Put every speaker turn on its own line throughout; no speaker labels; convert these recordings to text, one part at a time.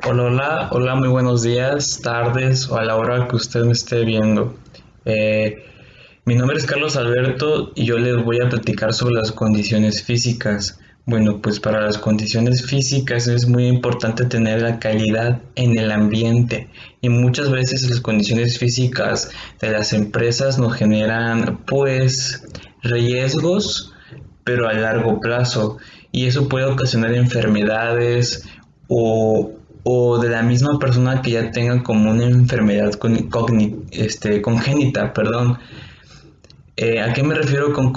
Hola, hola, hola, muy buenos días, tardes o a la hora que usted me esté viendo. Eh, Mi nombre es Carlos Alberto y yo les voy a platicar sobre las condiciones físicas. Bueno, pues para las condiciones físicas es muy importante tener la calidad en el ambiente y muchas veces las condiciones físicas de las empresas nos generan pues riesgos, pero a largo plazo, y eso puede ocasionar enfermedades o, o de la misma persona que ya tenga como una enfermedad congénita, perdón. ¿A qué me refiero con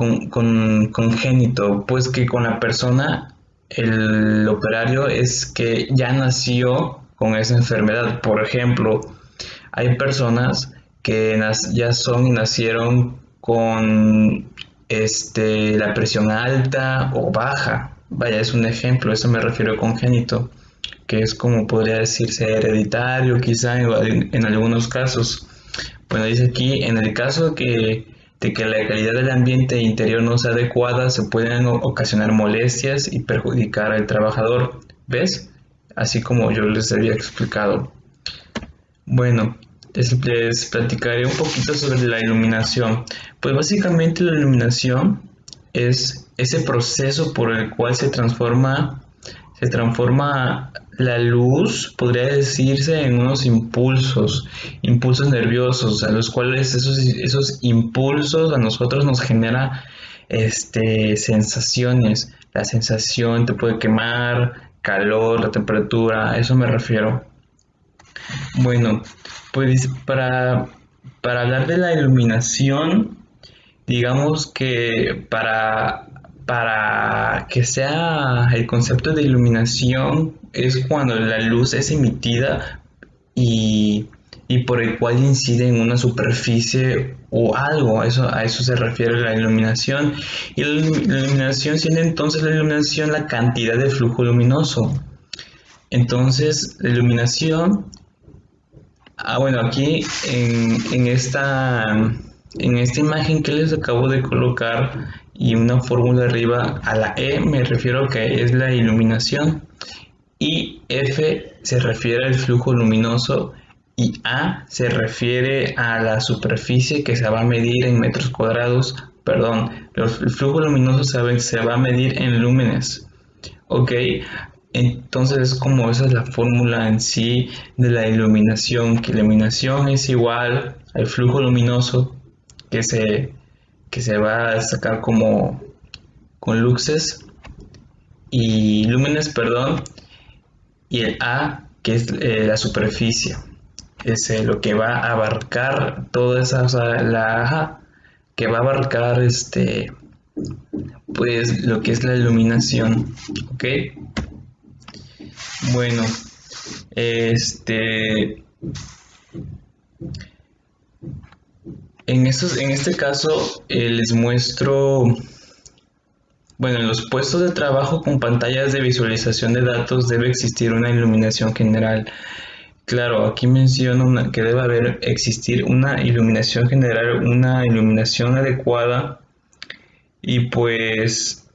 congénito? Pues que con la persona, el operario es que ya nació con esa enfermedad. Por ejemplo, hay personas que ya son y nacieron con la presión alta o baja. Vaya, es un ejemplo, eso me refiero a congénito, que es como podría decirse hereditario, quizá en algunos casos. Bueno, dice aquí, en el caso de que la calidad del ambiente interior no sea adecuada, se pueden ocasionar molestias y perjudicar al trabajador. ¿Ves? Así como yo les había explicado. Bueno, les platicaré un poquito sobre la iluminación. Pues básicamente la iluminación es ese proceso por el cual se transforma la luz, podría decirse, en unos impulsos nerviosos, a los cuales esos impulsos a nosotros nos genera sensaciones. La sensación te puede quemar, calor, la temperatura, a eso me refiero. Bueno, pues para hablar de la iluminación, digamos que para que sea el concepto de iluminación es cuando la luz es emitida y, y por el cual incide en una superficie o algo, a eso se refiere la iluminación. Y la iluminación siendo entonces la iluminación la cantidad de flujo luminoso. Entonces, la iluminación. Bueno, aquí en esta imagen que les acabo de colocar y una fórmula arriba, a la E me refiero que es la iluminación, y F se refiere al flujo luminoso y A se refiere a la superficie que se va a medir en metros cuadrados, perdón, el flujo luminoso se va a medir en lúmenes. Ok, entonces es como esa es la fórmula en sí de la iluminación, que iluminación es igual al flujo luminoso que que se va a sacar como con luxes y lúmenes, perdón, y el A que es la superficie, es lo que va a abarcar toda esa, o sea, la A que va a abarcar pues lo que es la iluminación, ok. Bueno, Este, en este caso les muestro, bueno, en los puestos de trabajo con pantallas de visualización de datos debe existir una iluminación general. Claro, aquí menciono que debe existir una iluminación general, una iluminación adecuada y pues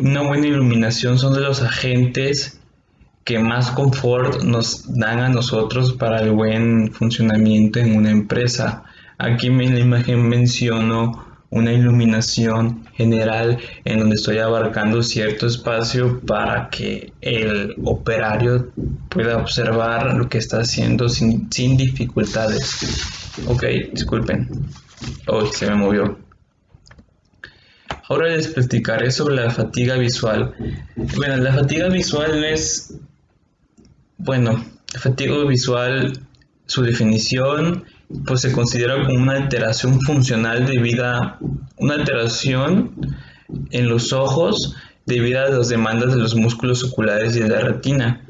una buena iluminación son de los agentes que más confort nos dan a nosotros para el buen funcionamiento en una empresa. Aquí en la imagen menciono una iluminación general en donde estoy abarcando cierto espacio para que el operario pueda observar lo que está haciendo sin dificultades. Ok, disculpen. Oh, se me movió. Ahora les platicaré sobre la fatiga visual. Bueno, la fatiga visual es bueno, fatiga visual, su definición, pues se considera como una alteración funcional una alteración en los ojos debido a las demandas de los músculos oculares y de la retina,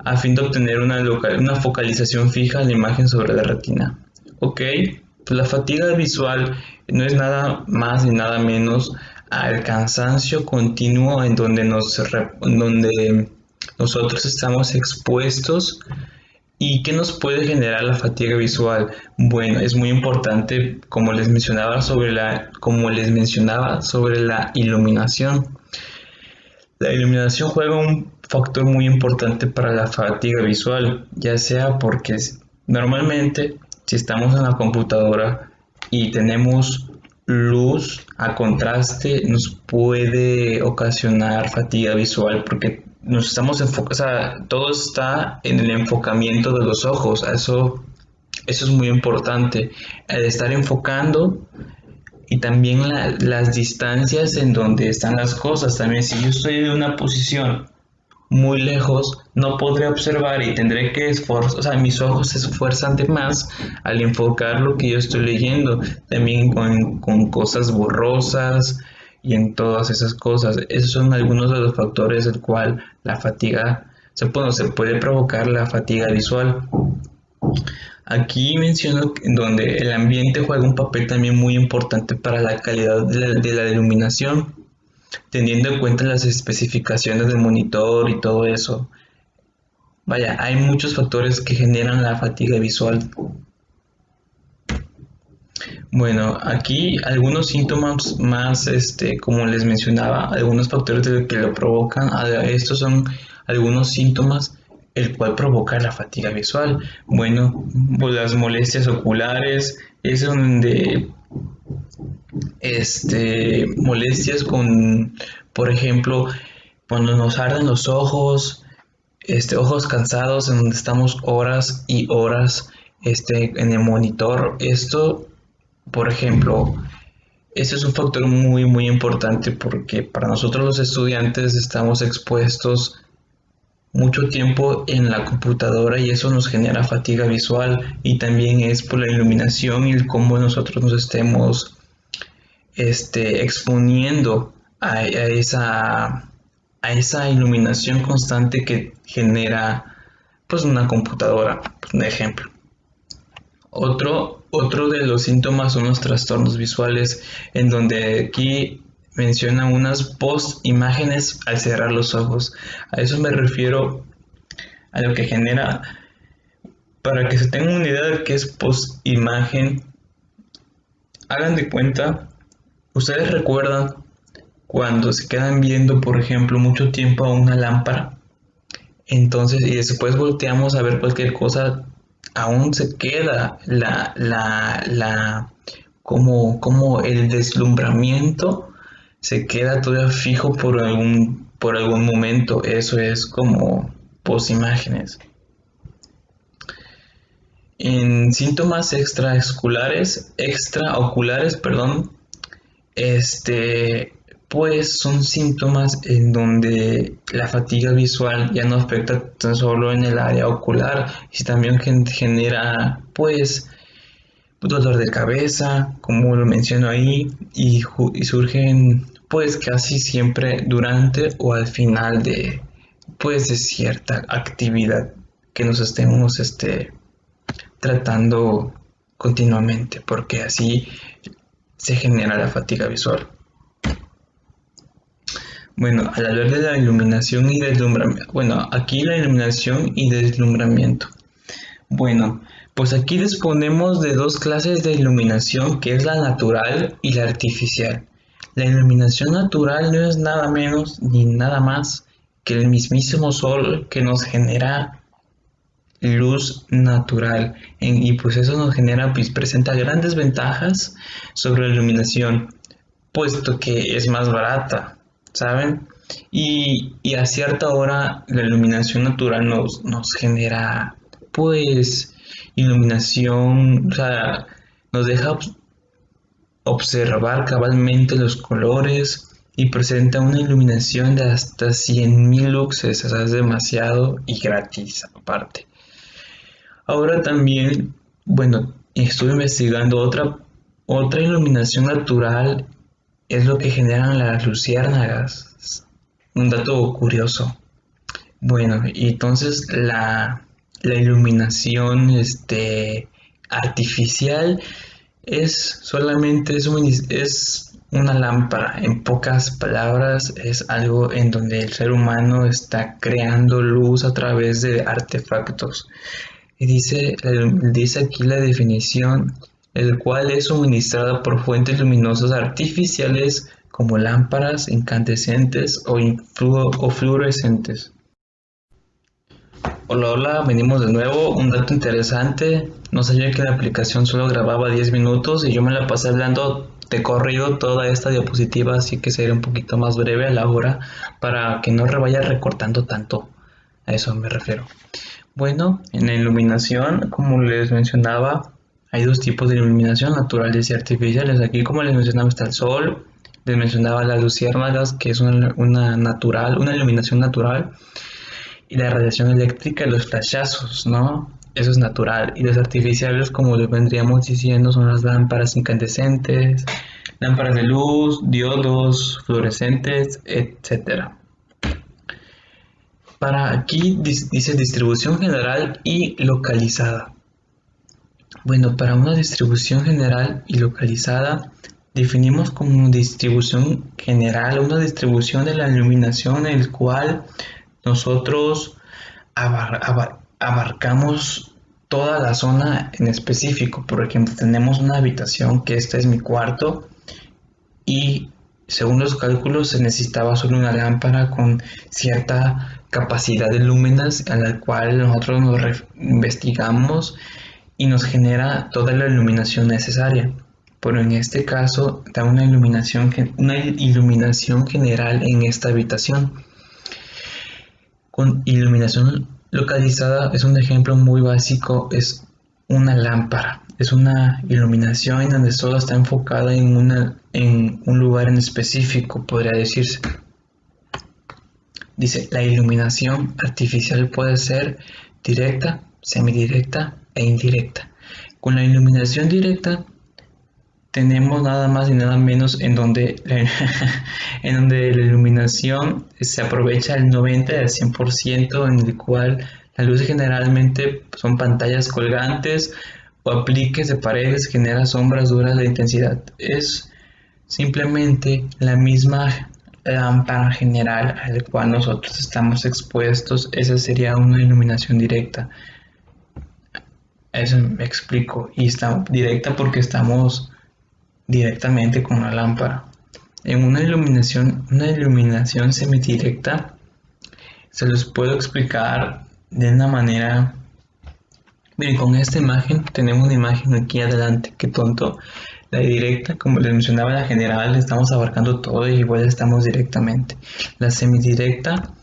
a fin de obtener una focalización fija en la imagen sobre la retina. Ok, pues la fatiga visual no es nada más ni nada menos al cansancio continuo en donde nosotros estamos expuestos. ¿Y qué nos puede generar la fatiga visual? Bueno, es muy importante, como les mencionaba sobre la iluminación. La iluminación juega un factor muy importante para la fatiga visual, ya sea porque normalmente si estamos en la computadora y tenemos luz a contraste, nos puede ocasionar fatiga visual porque nos estamos enfocando, o sea, todo está en el enfocamiento de los ojos, eso es muy importante, el estar enfocando y también las distancias en donde están las cosas. También si yo estoy en una posición muy lejos, no podré observar y tendré que esforzar, o sea, mis ojos se esfuerzan de más al enfocar lo que yo estoy leyendo, también con cosas borrosas y en todas esas cosas. Esos son algunos de los factores del cual la fatiga, se puede provocar la fatiga visual. Aquí menciono donde el ambiente juega un papel también muy importante para la calidad de la iluminación, teniendo en cuenta las especificaciones del monitor y todo eso. Vaya, hay muchos factores que generan la fatiga visual. Bueno, aquí algunos síntomas más, como les mencionaba, algunos factores que lo provocan. Estos son algunos síntomas el cual provoca la fatiga visual. Bueno, pues las molestias oculares, es donde molestias con, por ejemplo, cuando nos arden los ojos, ojos cansados, en donde estamos horas y horas en el monitor. Esto, por ejemplo, ese es un factor muy, muy importante porque para nosotros los estudiantes estamos expuestos mucho tiempo en la computadora y eso nos genera fatiga visual y también es por la iluminación y el cómo nosotros nos estemos exponiendo a esa iluminación constante que genera pues una computadora, pues, un ejemplo. Otro de los síntomas son los trastornos visuales, en donde aquí menciona unas post-imágenes al cerrar los ojos. A eso me refiero a lo que genera, para que se tengan una idea de qué es post-imagen, hagan de cuenta, ustedes recuerdan cuando se quedan viendo, por ejemplo, mucho tiempo a una lámpara, entonces, y después volteamos a ver cualquier cosa, aún se queda como el deslumbramiento se queda todavía fijo por algún momento. Eso es como posimágenes. En síntomas extraoculares, perdón, pues son síntomas en donde la fatiga visual ya no afecta tan solo en el área ocular, y también genera pues dolor de cabeza, como lo menciono ahí, y surgen pues casi siempre durante o al final de cierta actividad que nos estemos tratando continuamente, porque así se genera la fatiga visual. Bueno, al hablar de la iluminación y deslumbramiento, bueno, aquí la iluminación y deslumbramiento. Bueno, pues aquí disponemos de dos clases de iluminación, que es la natural y la artificial. La iluminación natural no es nada menos ni nada más que el mismísimo sol que nos genera luz natural, y pues eso nos genera, pues presenta grandes ventajas sobre la iluminación, puesto que es más barata, ¿saben? Y a cierta hora la iluminación natural nos genera pues iluminación, o sea, nos deja observar cabalmente los colores y presenta una iluminación de hasta 100.000 luxes, o sea, es demasiado y gratis aparte. Ahora también, bueno, estuve investigando otra iluminación natural, es lo que generan las luciérnagas. Un dato curioso. Bueno, y entonces la iluminación artificial es una lámpara. En pocas palabras, es algo en donde el ser humano está creando luz a través de artefactos. Y dice aquí la definición, el cual es suministrada por fuentes luminosas artificiales como lámparas incandescentes o fluorescentes. Hola, hola, venimos de nuevo. Un dato interesante. No sabía que la aplicación solo grababa 10 minutos y yo me la pasé hablando de corrido toda esta diapositiva, así que seré un poquito más breve a la hora para que no vaya recortando tanto. A eso me refiero. Bueno, en la iluminación, como les mencionaba, hay dos tipos de iluminación, naturales y artificiales. Aquí, como les mencionaba, está el sol. Les mencionaba las luciérnagas, que es una natural, una iluminación natural, y la radiación eléctrica, los flashazos, ¿no? Eso es natural. Y los artificiales, como les vendríamos diciendo, son las lámparas incandescentes, lámparas de luz, diodos, fluorescentes, etcétera. Para aquí dice distribución general y localizada. Bueno, para una distribución general y localizada, definimos como distribución general una distribución de la iluminación en el cual nosotros abarcamos toda la zona en específico. Por ejemplo, tenemos una habitación que este es mi cuarto y según los cálculos se necesitaba solo una lámpara con cierta capacidad de lúmenes a la cual nosotros nos investigamos y nos genera toda la iluminación necesaria. Pero en este caso da una iluminación general en esta habitación. Con iluminación localizada es un ejemplo muy básico, es una lámpara. Es una iluminación en donde solo está enfocada en un lugar en específico, podría decirse. Dice, la iluminación artificial puede ser directa, semidirecta e indirecta. Con la iluminación directa tenemos nada más y nada menos en donde en donde la iluminación se aprovecha el 90 al 100%, en el cual la luz generalmente son pantallas colgantes o apliques de paredes, genera sombras duras de intensidad. Es simplemente la misma lámpara general al cual nosotros estamos expuestos. Esa sería una iluminación directa. Eso me explico. Y está directa porque estamos directamente con la lámpara. En una iluminación semidirecta, se los puedo explicar de una manera. Miren, con esta imagen, tenemos una imagen aquí adelante, qué tonto. La directa, como les mencionaba, la general, estamos abarcando todo y igual estamos directamente. La semidirecta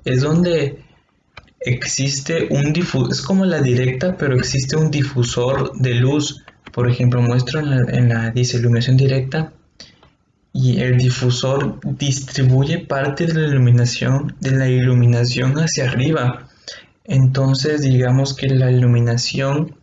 es donde existe un difusor, es como la directa, pero existe un difusor de luz. Por ejemplo, muestro dice iluminación directa y el difusor distribuye parte de la iluminación hacia arriba. Entonces, digamos que la iluminación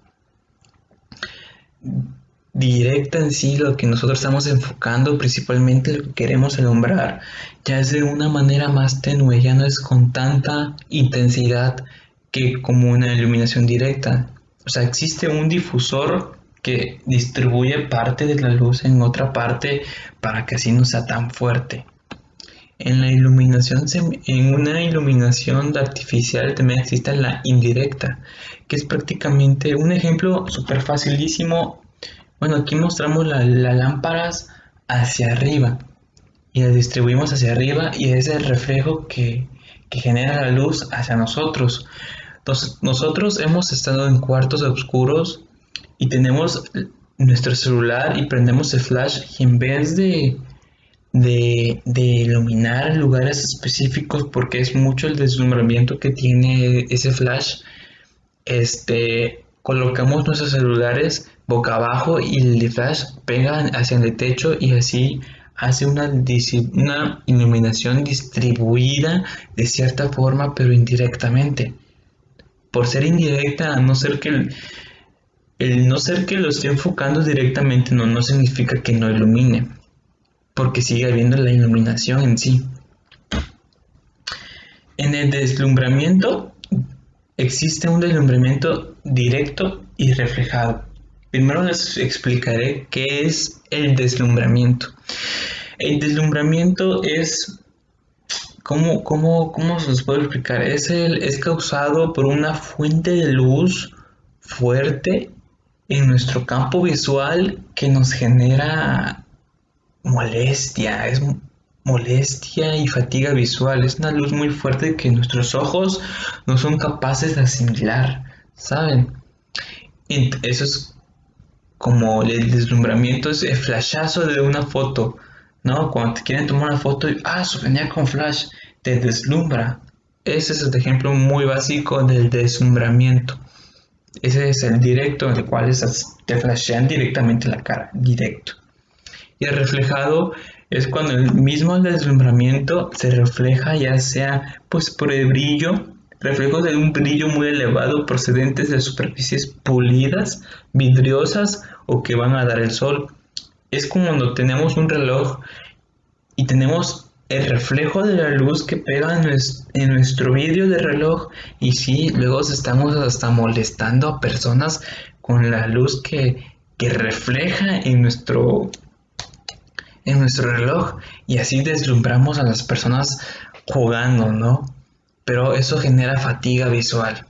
directa en sí, lo que nosotros estamos enfocando, principalmente lo que queremos alumbrar, ya es de una manera más tenue, ya no es con tanta intensidad que como una iluminación directa. O sea, existe un difusor que distribuye parte de la luz en otra parte para que así no sea tan fuerte. En una iluminación artificial también existe la indirecta, que es prácticamente un ejemplo súper facilísimo. Bueno, aquí mostramos las lámparas hacia arriba y las distribuimos hacia arriba y es el reflejo que genera la luz hacia nosotros. Entonces, nosotros hemos estado en cuartos oscuros y tenemos nuestro celular y prendemos el flash y en vez de iluminar lugares específicos, porque es mucho el deslumbramiento que tiene ese flash, colocamos nuestros celulares boca abajo y el flash pega hacia el techo y así hace una iluminación distribuida de cierta forma, pero indirectamente. Por ser indirecta, a no ser que el no ser que lo esté enfocando directamente no significa que no ilumine, porque sigue habiendo la iluminación en sí. En el deslumbramiento existe un deslumbramiento directo y reflejado. Primero les explicaré qué es el deslumbramiento. El deslumbramiento es, ¿cómo se los puedo explicar? Es causado por una fuente de luz fuerte en nuestro campo visual que nos genera molestia. molestia y fatiga visual. Es una luz muy fuerte que nuestros ojos no son capaces de asimilar, ¿saben? Eso es como el deslumbramiento, es el flashazo de una foto, ¿no? Cuando te quieren tomar una foto y, venía con flash, te deslumbra. Ese es el ejemplo muy básico del deslumbramiento. Ese es el directo en el cual te flashean directamente la cara, directo. Y el reflejado es cuando el mismo deslumbramiento se refleja ya sea pues por el brillo, reflejos de un brillo muy elevado procedentes de superficies pulidas, vidriosas o que van a dar el sol. Es como cuando tenemos un reloj y tenemos el reflejo de la luz que pega en nuestro vidrio de reloj y sí, luego estamos hasta molestando a personas con la luz que refleja en nuestro reloj y así deslumbramos a las personas jugando, ¿no? Pero eso genera fatiga visual.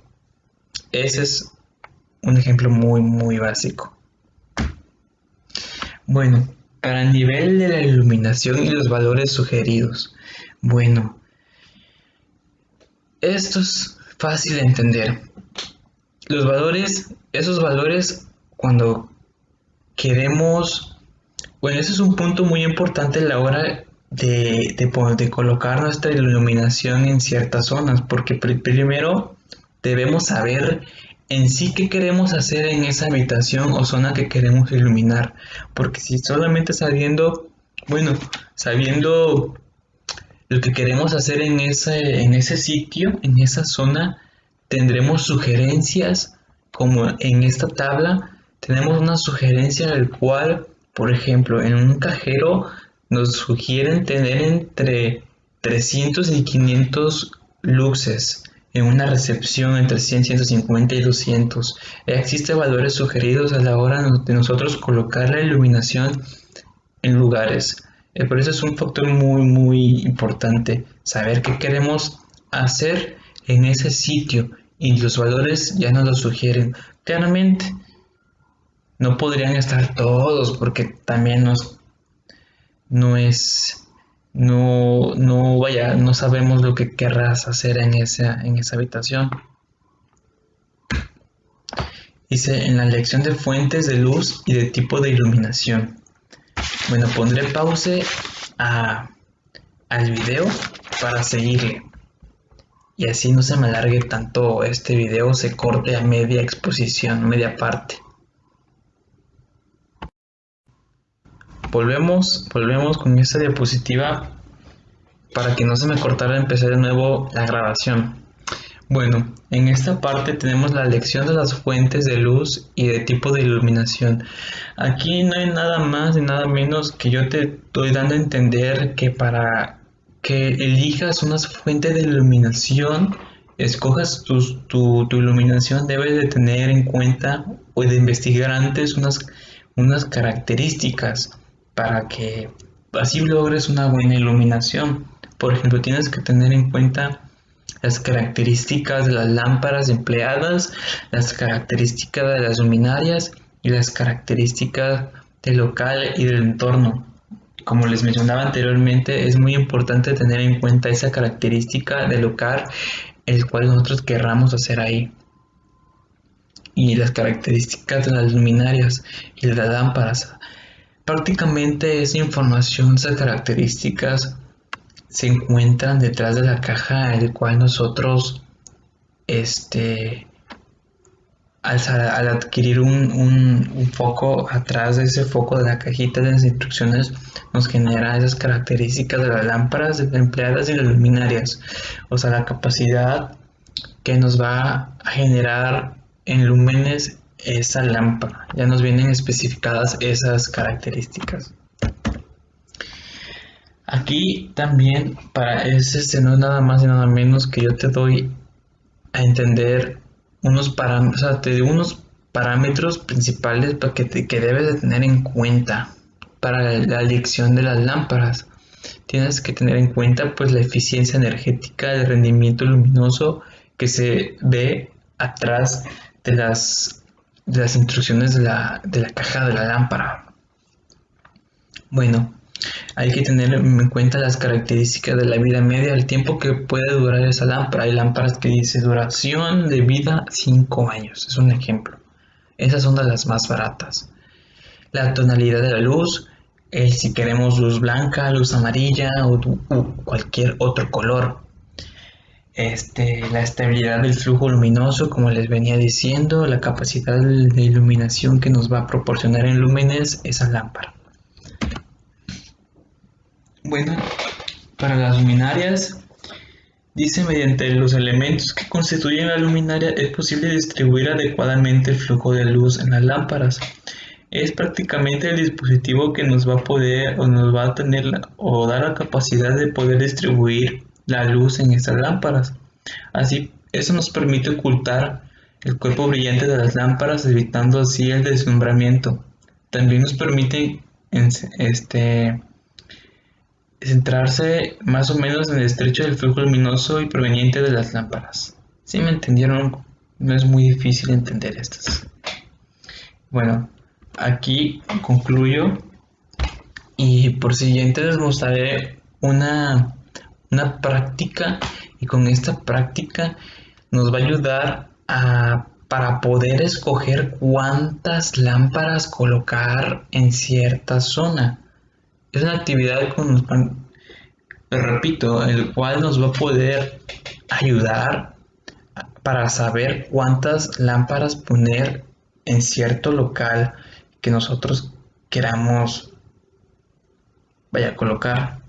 Ese es un ejemplo muy, muy básico. Bueno, para el nivel de la iluminación y los valores sugeridos. Bueno, esto es fácil de entender. Esos valores cuando queremos, bueno, ese es un punto muy importante a la hora de colocar nuestra iluminación en ciertas zonas, porque primero debemos saber en sí qué queremos hacer en esa habitación o zona que queremos iluminar, porque si solamente sabiendo lo que queremos hacer en ese sitio, en esa zona, tendremos sugerencias como en esta tabla. Tenemos una sugerencia en el cual, por ejemplo, en un cajero nos sugieren tener entre 300 y 500 luxes. En una recepción entre 100, 150 y 200. Existen valores sugeridos a la hora de nosotros colocar la iluminación en lugares. Por eso es un factor muy, muy importante saber qué queremos hacer en ese sitio y los valores ya nos lo sugieren. Claramente, no podrían estar todos porque también no es, no sabemos lo que querrás hacer en esa habitación. Dice en la elección de fuentes de luz y de tipo de iluminación. Bueno, pondré pause al video para seguirle. Y así no se me alargue tanto este video, se corte a media exposición, media parte. Volvemos con esta diapositiva para que no se me cortara empezar de nuevo la grabación. Bueno, en esta parte tenemos la elección de las fuentes de luz y de tipo de iluminación. Aquí no hay nada más ni nada menos que yo te estoy dando a entender que para que elijas unas fuentes de iluminación, escojas tu iluminación, debes de tener en cuenta o de investigar antes unas características para que así logres una buena iluminación. Por ejemplo, tienes que tener en cuenta las características de las lámparas empleadas, las características de las luminarias y las características del local y del entorno. Como les mencionaba anteriormente, es muy importante tener en cuenta esa característica del local el cual nosotros querramos hacer ahí. Y las características de las luminarias y de las lámparas. Prácticamente esa información, esas características se encuentran detrás de la caja en el cual nosotros al adquirir un foco, atrás de ese foco de la cajita de las instrucciones nos genera esas características de las lámparas empleadas y las luminarias, o sea, la capacidad que nos va a generar en lúmenes esa lámpara. Ya nos vienen especificadas esas características. Aquí también para ese no es nada más y nada menos que yo te doy a entender unos parámetros, o sea, te digo unos parámetros principales que debes de tener en cuenta para la elección de las lámparas. Tienes que tener en cuenta pues la eficiencia energética, el rendimiento luminoso que se ve atrás de las instrucciones de la caja de la lámpara. Bueno, Hay que tener en cuenta las características de la vida media, el tiempo que puede durar esa lámpara. Hay lámparas que dice duración de vida 5 años, es un ejemplo. Esas son de las más baratas. La tonalidad de la luz, si queremos luz blanca, luz amarilla o cualquier otro color. La estabilidad del flujo luminoso, como les venía diciendo, la capacidad de iluminación que nos va a proporcionar en lúmenes esa lámpara. Bueno, para las luminarias, dice mediante los elementos que constituyen la luminaria es posible distribuir adecuadamente el flujo de luz en las lámparas. Es prácticamente el dispositivo que nos va a poder o nos va a tener o dar la capacidad de poder distribuir la luz en estas lámparas. Así, eso nos permite ocultar el cuerpo brillante de las lámparas, evitando así el deslumbramiento. También nos permite centrarse más o menos en el estrecho del flujo luminoso y proveniente de las lámparas. ¿Sí me entendieron? No es muy difícil entender estas. Bueno, aquí concluyo y por siguiente les mostraré una práctica, y con esta práctica nos va a ayudar para poder escoger cuántas lámparas colocar en cierta zona. Es una actividad repito, el cual nos va a poder ayudar para saber cuántas lámparas poner en cierto local que nosotros queramos colocar.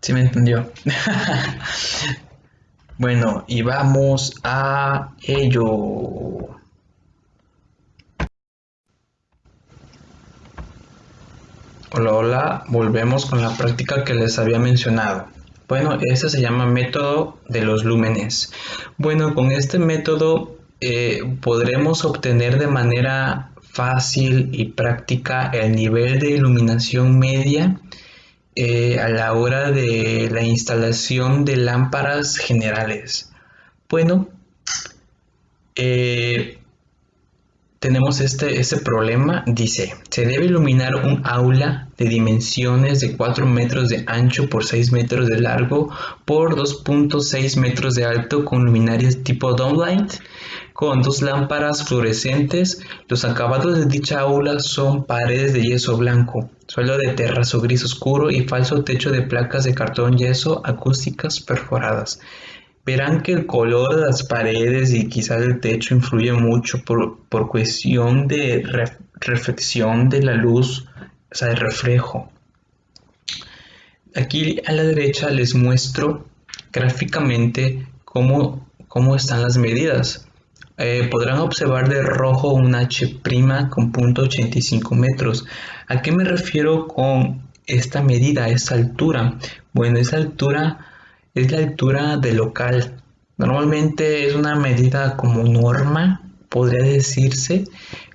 ¿Sí me entendió? Bueno, y vamos a ello. Hola, hola, volvemos con la práctica que les había mencionado. Bueno, este se llama método de los lúmenes. Bueno, con este método podremos obtener de manera fácil y práctica el nivel de iluminación media a la hora de la instalación de lámparas generales. Bueno, tenemos este problema. Dice, se debe iluminar un aula de dimensiones de 4 metros de ancho por 6 metros de largo por 2.6 metros de alto con luminarias tipo downlight con 2 lámparas fluorescentes. Los acabados de dicha aula son paredes de yeso blanco, suelo de terrazo gris oscuro y falso techo de placas de cartón yeso acústicas perforadas. Verán que el color de las paredes y quizás el techo influye mucho por cuestión de reflexión de la luz, o sea, de reflejo. Aquí a la derecha les muestro gráficamente cómo están las medidas. Podrán observar de rojo un H' con punto 85 metros. ¿A qué me refiero con esta medida, esta altura? Bueno, esa altura es la altura del local. Normalmente es una medida como norma, podría decirse.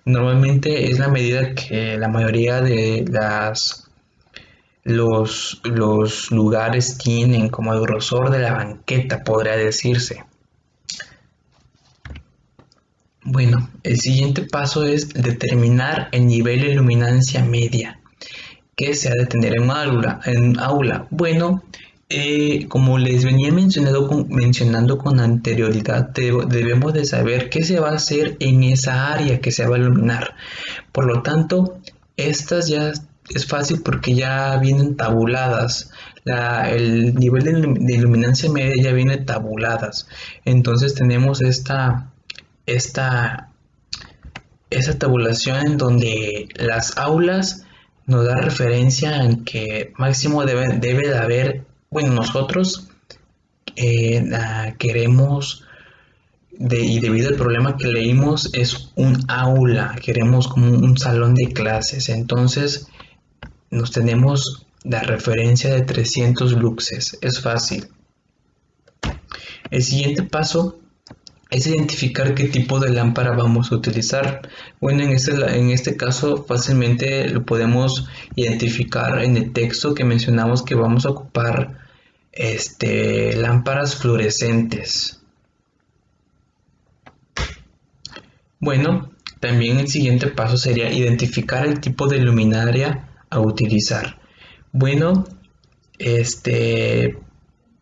Normalmente es la medida que la mayoría de los lugares tienen como el grosor de la banqueta, podría decirse. Bueno, el siguiente paso es determinar el nivel de luminancia media que se ha de tener en aula. Bueno, como les venía mencionando con anterioridad, debemos de saber qué se va a hacer en esa área que se va a iluminar. Por lo tanto, estas ya es fácil porque ya vienen tabuladas. El nivel de iluminancia media ya viene tabuladas. Entonces tenemos esta tabulación en donde las aulas nos da referencia en que máximo debe de haber, bueno, nosotros queremos, y debido al problema que leímos, es un aula, queremos como un salón de clases, entonces nos tenemos la referencia de 300 luxes, es fácil. El siguiente paso es identificar qué tipo de lámpara vamos a utilizar. Bueno, en este caso fácilmente lo podemos identificar en el texto que mencionamos que vamos a ocupar lámparas fluorescentes. Bueno, también el siguiente paso sería identificar el tipo de luminaria a utilizar. Bueno,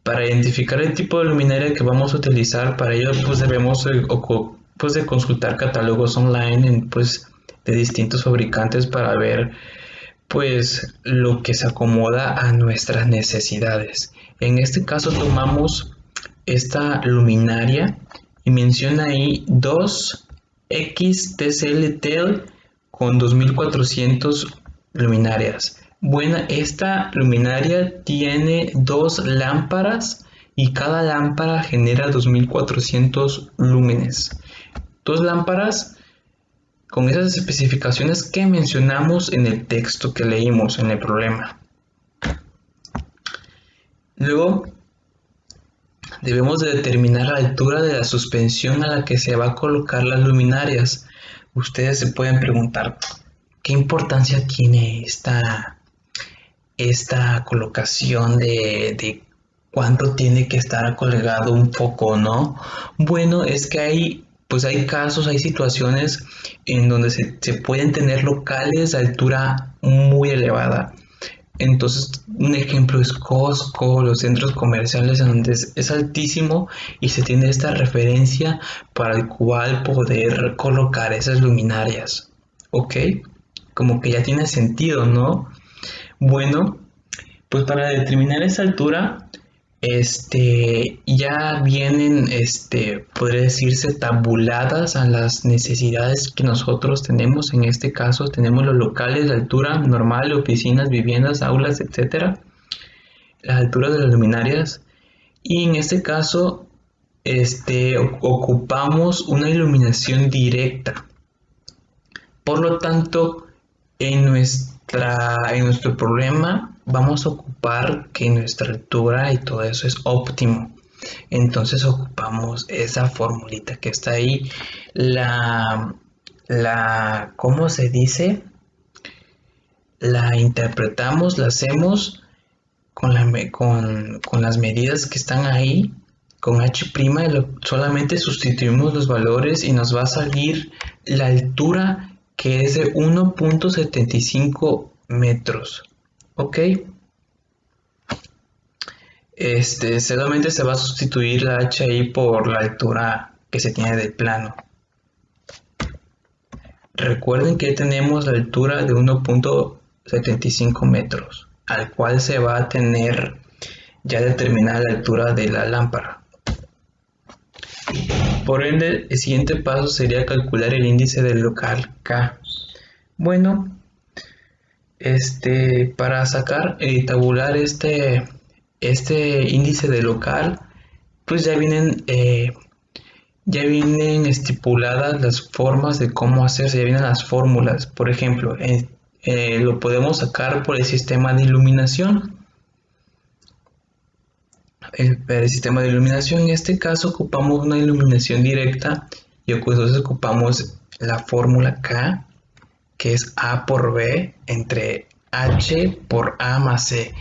para identificar el tipo de luminaria que vamos a utilizar, para ello pues debemos de consultar catálogos online de distintos fabricantes para ver pues lo que se acomoda a nuestras necesidades. En este caso tomamos esta luminaria y menciona ahí 2X TCL TEL con 2400 luminarias. Bueno, esta luminaria tiene 2 lámparas y cada lámpara genera 2400 lúmenes. 2 lámparas con esas especificaciones que mencionamos en el texto que leímos en el problema. Luego debemos de determinar la altura de la suspensión a la que se va a colocar las luminarias. Ustedes se pueden preguntar, ¿qué importancia tiene esta colocación de cuánto tiene que estar colgado un foco, ¿no? Bueno, es que hay casos, hay situaciones en donde se pueden tener locales de altura muy elevada. Entonces, un ejemplo es Costco, los centros comerciales en donde es altísimo y se tiene esta referencia para el cual poder colocar esas luminarias. ¿Ok? Como que ya tiene sentido, ¿no? Bueno, pues para determinar esa altura, ya vienen, podría decirse, tabuladas a las necesidades que nosotros tenemos. En este caso tenemos los locales de altura normal, oficinas, viviendas, aulas, etcétera, las alturas de las luminarias. Y en este caso, ocupamos una iluminación directa. Por lo tanto, en nuestro problema vamos a ocupar que nuestra altura y todo eso es óptimo. Entonces ocupamos esa formulita que está ahí. ¿Cómo se dice? La interpretamos, la hacemos con las medidas que están ahí. Con H', solamente sustituimos los valores y nos va a salir la altura que es de 1.75 metros. Ok, solamente se va a sustituir la H ahí por la altura que se tiene del plano. Recuerden que tenemos la altura de 1.75 metros, al cual se va a tener ya determinada la altura de la lámpara. Por ende, el siguiente paso sería calcular el índice del local K. Bueno, para sacar y tabular este índice de local, pues ya vienen estipuladas las formas de cómo hacerse, ya vienen las fórmulas. Por ejemplo, lo podemos sacar por el sistema de iluminación. El sistema de iluminación, en este caso ocupamos una iluminación directa y entonces ocupamos la fórmula K, que es A por B entre H por A más C,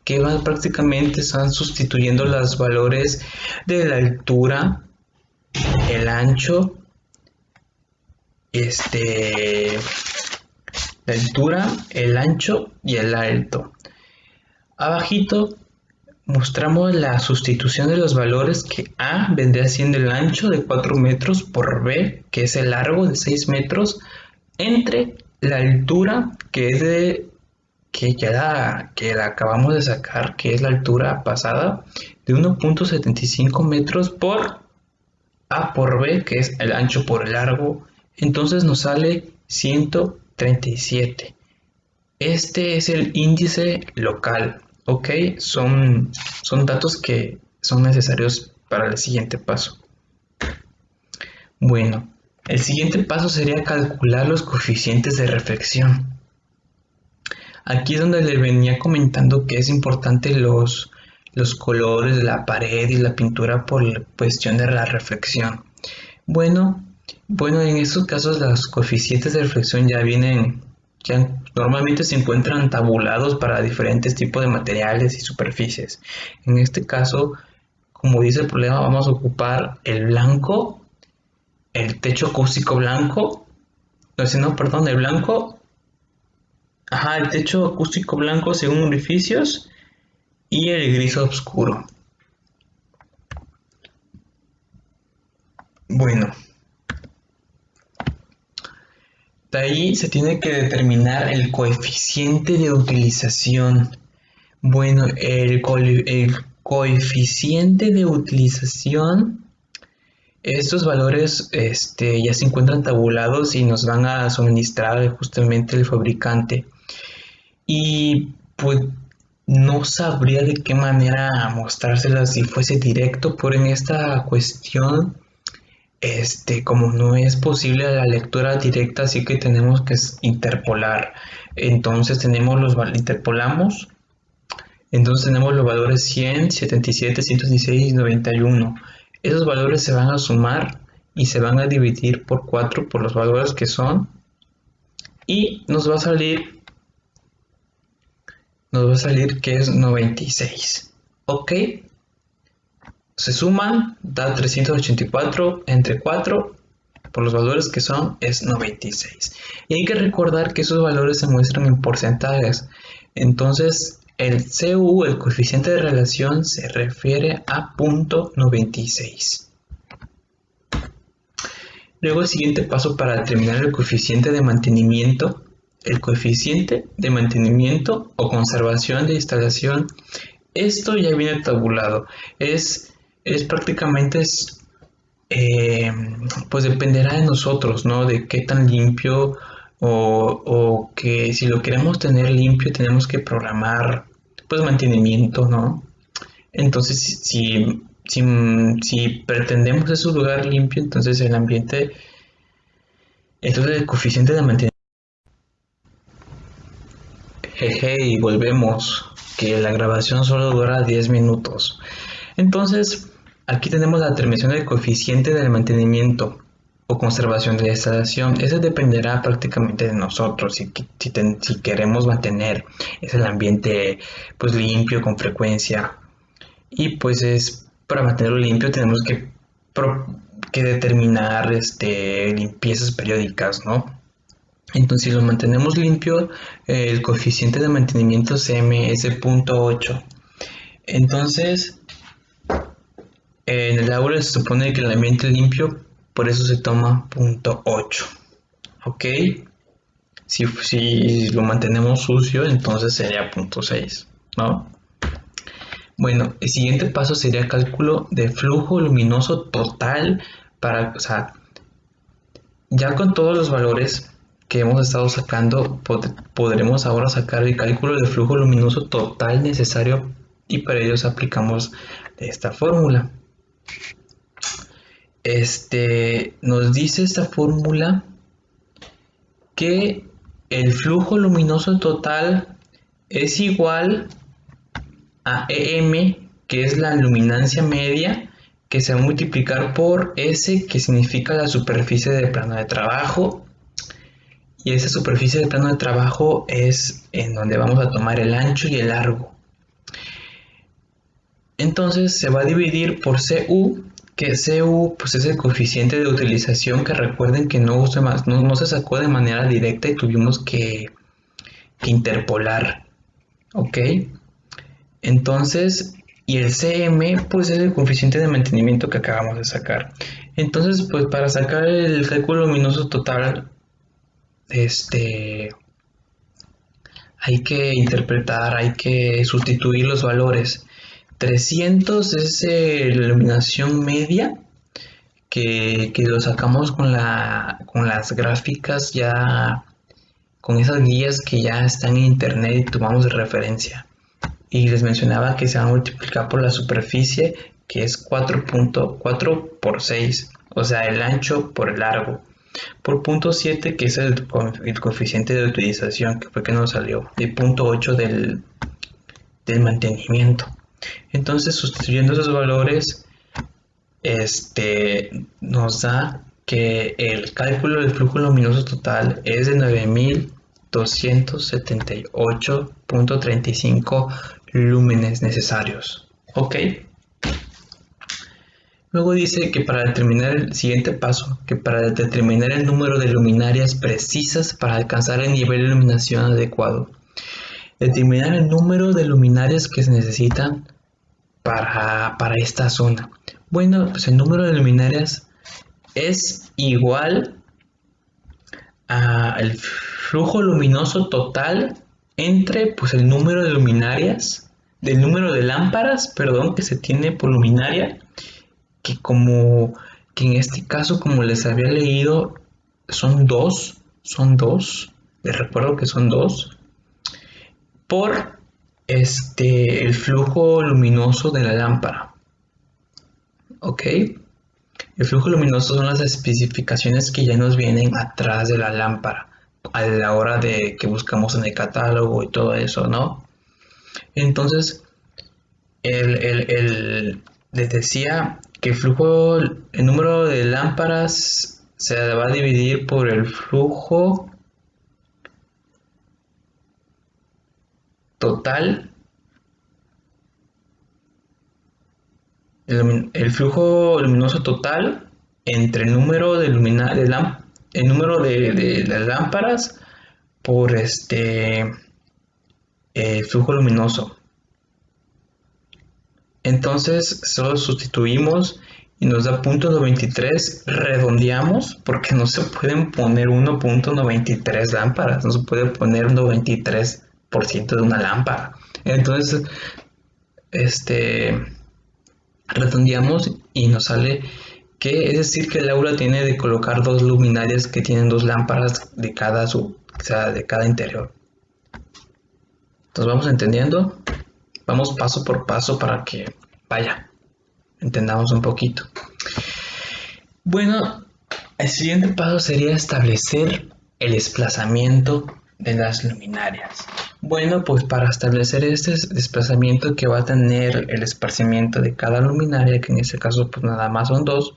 que prácticamente están sustituyendo los valores de la altura, el ancho, la altura, el ancho y el alto. Abajito mostramos la sustitución de los valores, que A vendría siendo el ancho de 4 metros por B, que es el largo de 6 metros, entre la altura que la acabamos de sacar, que es la altura pasada de 1.75 metros por A por B, que es el ancho por el largo. Entonces nos sale 137. Este es el índice local. Ok, son datos que son necesarios para el siguiente paso. Bueno, el siguiente paso sería calcular los coeficientes de reflexión. Aquí es donde le venía comentando que es importante los colores de la pared y la pintura por la cuestión de la reflexión. Bueno, en estos casos los coeficientes de reflexión ya normalmente se encuentran tabulados para diferentes tipos de materiales y superficies. En este caso, como dice el problema, vamos a ocupar el blanco, el techo acústico blanco no, si no, perdón, el blanco, ajá, el techo acústico blanco según orificios y el gris oscuro. Bueno, de ahí se tiene que determinar el coeficiente de utilización. Bueno, el coeficiente de utilización, estos valores ya se encuentran tabulados y nos van a suministrar justamente el fabricante. Y pues no sabría de qué manera mostrárselas si fuese directo, pero en esta cuestión, como no es posible la lectura directa, así que tenemos que interpolar. Entonces interpolamos. Entonces tenemos los valores 100, 77, 116 y 91. Esos valores se van a sumar y se van a dividir por 4 por los valores que son. Y nos va a salir que es 96. Ok. Se suman, da 384 entre 4 por los valores que son es 96. Y hay que recordar que esos valores se muestran en porcentajes. Entonces el CU, el coeficiente de relación, se refiere a 0.96. Luego el siguiente paso para determinar el coeficiente de mantenimiento. El coeficiente de mantenimiento o conservación de instalación, esto ya viene tabulado. Es prácticamente pues dependerá de nosotros, ¿no? De qué tan limpio o que si lo queremos tener limpio tenemos que programar pues mantenimiento, ¿no? Entonces si pretendemos ese lugar limpio, entonces el coeficiente de mantenimiento, jeje, y volvemos, que la grabación solo dura 10 minutos. Entonces, aquí tenemos la determinación del coeficiente del mantenimiento o conservación de la instalación. Ese dependerá prácticamente de nosotros si queremos mantener el ambiente pues limpio con frecuencia. Y pues para mantenerlo limpio tenemos que determinar limpiezas periódicas, ¿no? Entonces, si lo mantenemos limpio, el coeficiente de mantenimiento CM es de 0.8. Entonces, en el aula se supone que el ambiente es limpio, por eso se toma 0.8. ¿Ok? Si lo mantenemos sucio, entonces sería 0.6, ¿no? Bueno, el siguiente paso sería cálculo de flujo luminoso total o sea, ya con todos los valores que hemos estado sacando, podremos ahora sacar el cálculo de flujo luminoso total necesario y para ello aplicamos esta fórmula. Nos dice esta fórmula que el flujo luminoso total es igual a EM, que es la luminancia media, que se va a multiplicar por S, que significa la superficie de plano de trabajo. Y esa superficie de plano de trabajo es en donde vamos a tomar el ancho y el largo. Entonces se va a dividir por CU, que CU pues es el coeficiente de utilización, que recuerden que no se sacó de manera directa y tuvimos que interpolar. ¿Ok? Entonces, y el CM pues es el coeficiente de mantenimiento que acabamos de sacar. Entonces, pues para sacar el cálculo luminoso total, hay que interpretar, hay que sustituir los valores. 300 es la iluminación media, que lo sacamos con las gráficas ya, con esas guías que ya están en internet y tomamos de referencia. Y les mencionaba que se va a multiplicar por la superficie, que es 4.4 por 6, o sea, el ancho por el largo, por 0.7, que es el coeficiente de utilización, que fue que nos salió, de 0.8 del mantenimiento. Entonces, sustituyendo esos valores, nos da que el cálculo del flujo luminoso total es de 9278.35 lúmenes necesarios. Ok. Luego dice que para determinar el siguiente paso, que para determinar el número de luminarias precisas para alcanzar el nivel de iluminación adecuado. Determinar el número de luminarias que se necesitan para esta zona. Bueno, pues el número de luminarias es igual al flujo luminoso total entre pues el número de luminarias, del número de lámparas, perdón, que se tiene por luminaria, que en este caso, como les había leído, son dos, les recuerdo que son dos, por el flujo luminoso de la lámpara. ¿Ok? El flujo luminoso son las especificaciones que ya nos vienen atrás de la lámpara a la hora de que buscamos en el catálogo y todo eso, ¿no? Entonces, les decía que el número de lámparas se va a dividir por el flujo total, el flujo luminoso total entre el número de el número de las lámparas por flujo luminoso. Entonces solo sustituimos y nos da .93, redondeamos porque no se pueden poner 1.93 lámparas, no se puede poner 93% de una lámpara. Entonces redondeamos y nos sale que es decir que el aula tiene de colocar dos luminarias que tienen dos lámparas de cada de cada interior. Entonces vamos entendiendo, vamos paso por paso para que entendamos un poquito. Bueno, el siguiente paso sería establecer el desplazamiento de las luminarias. Bueno, pues para establecer este desplazamiento que va a tener el esparcimiento de cada luminaria, que en este caso pues nada más son dos,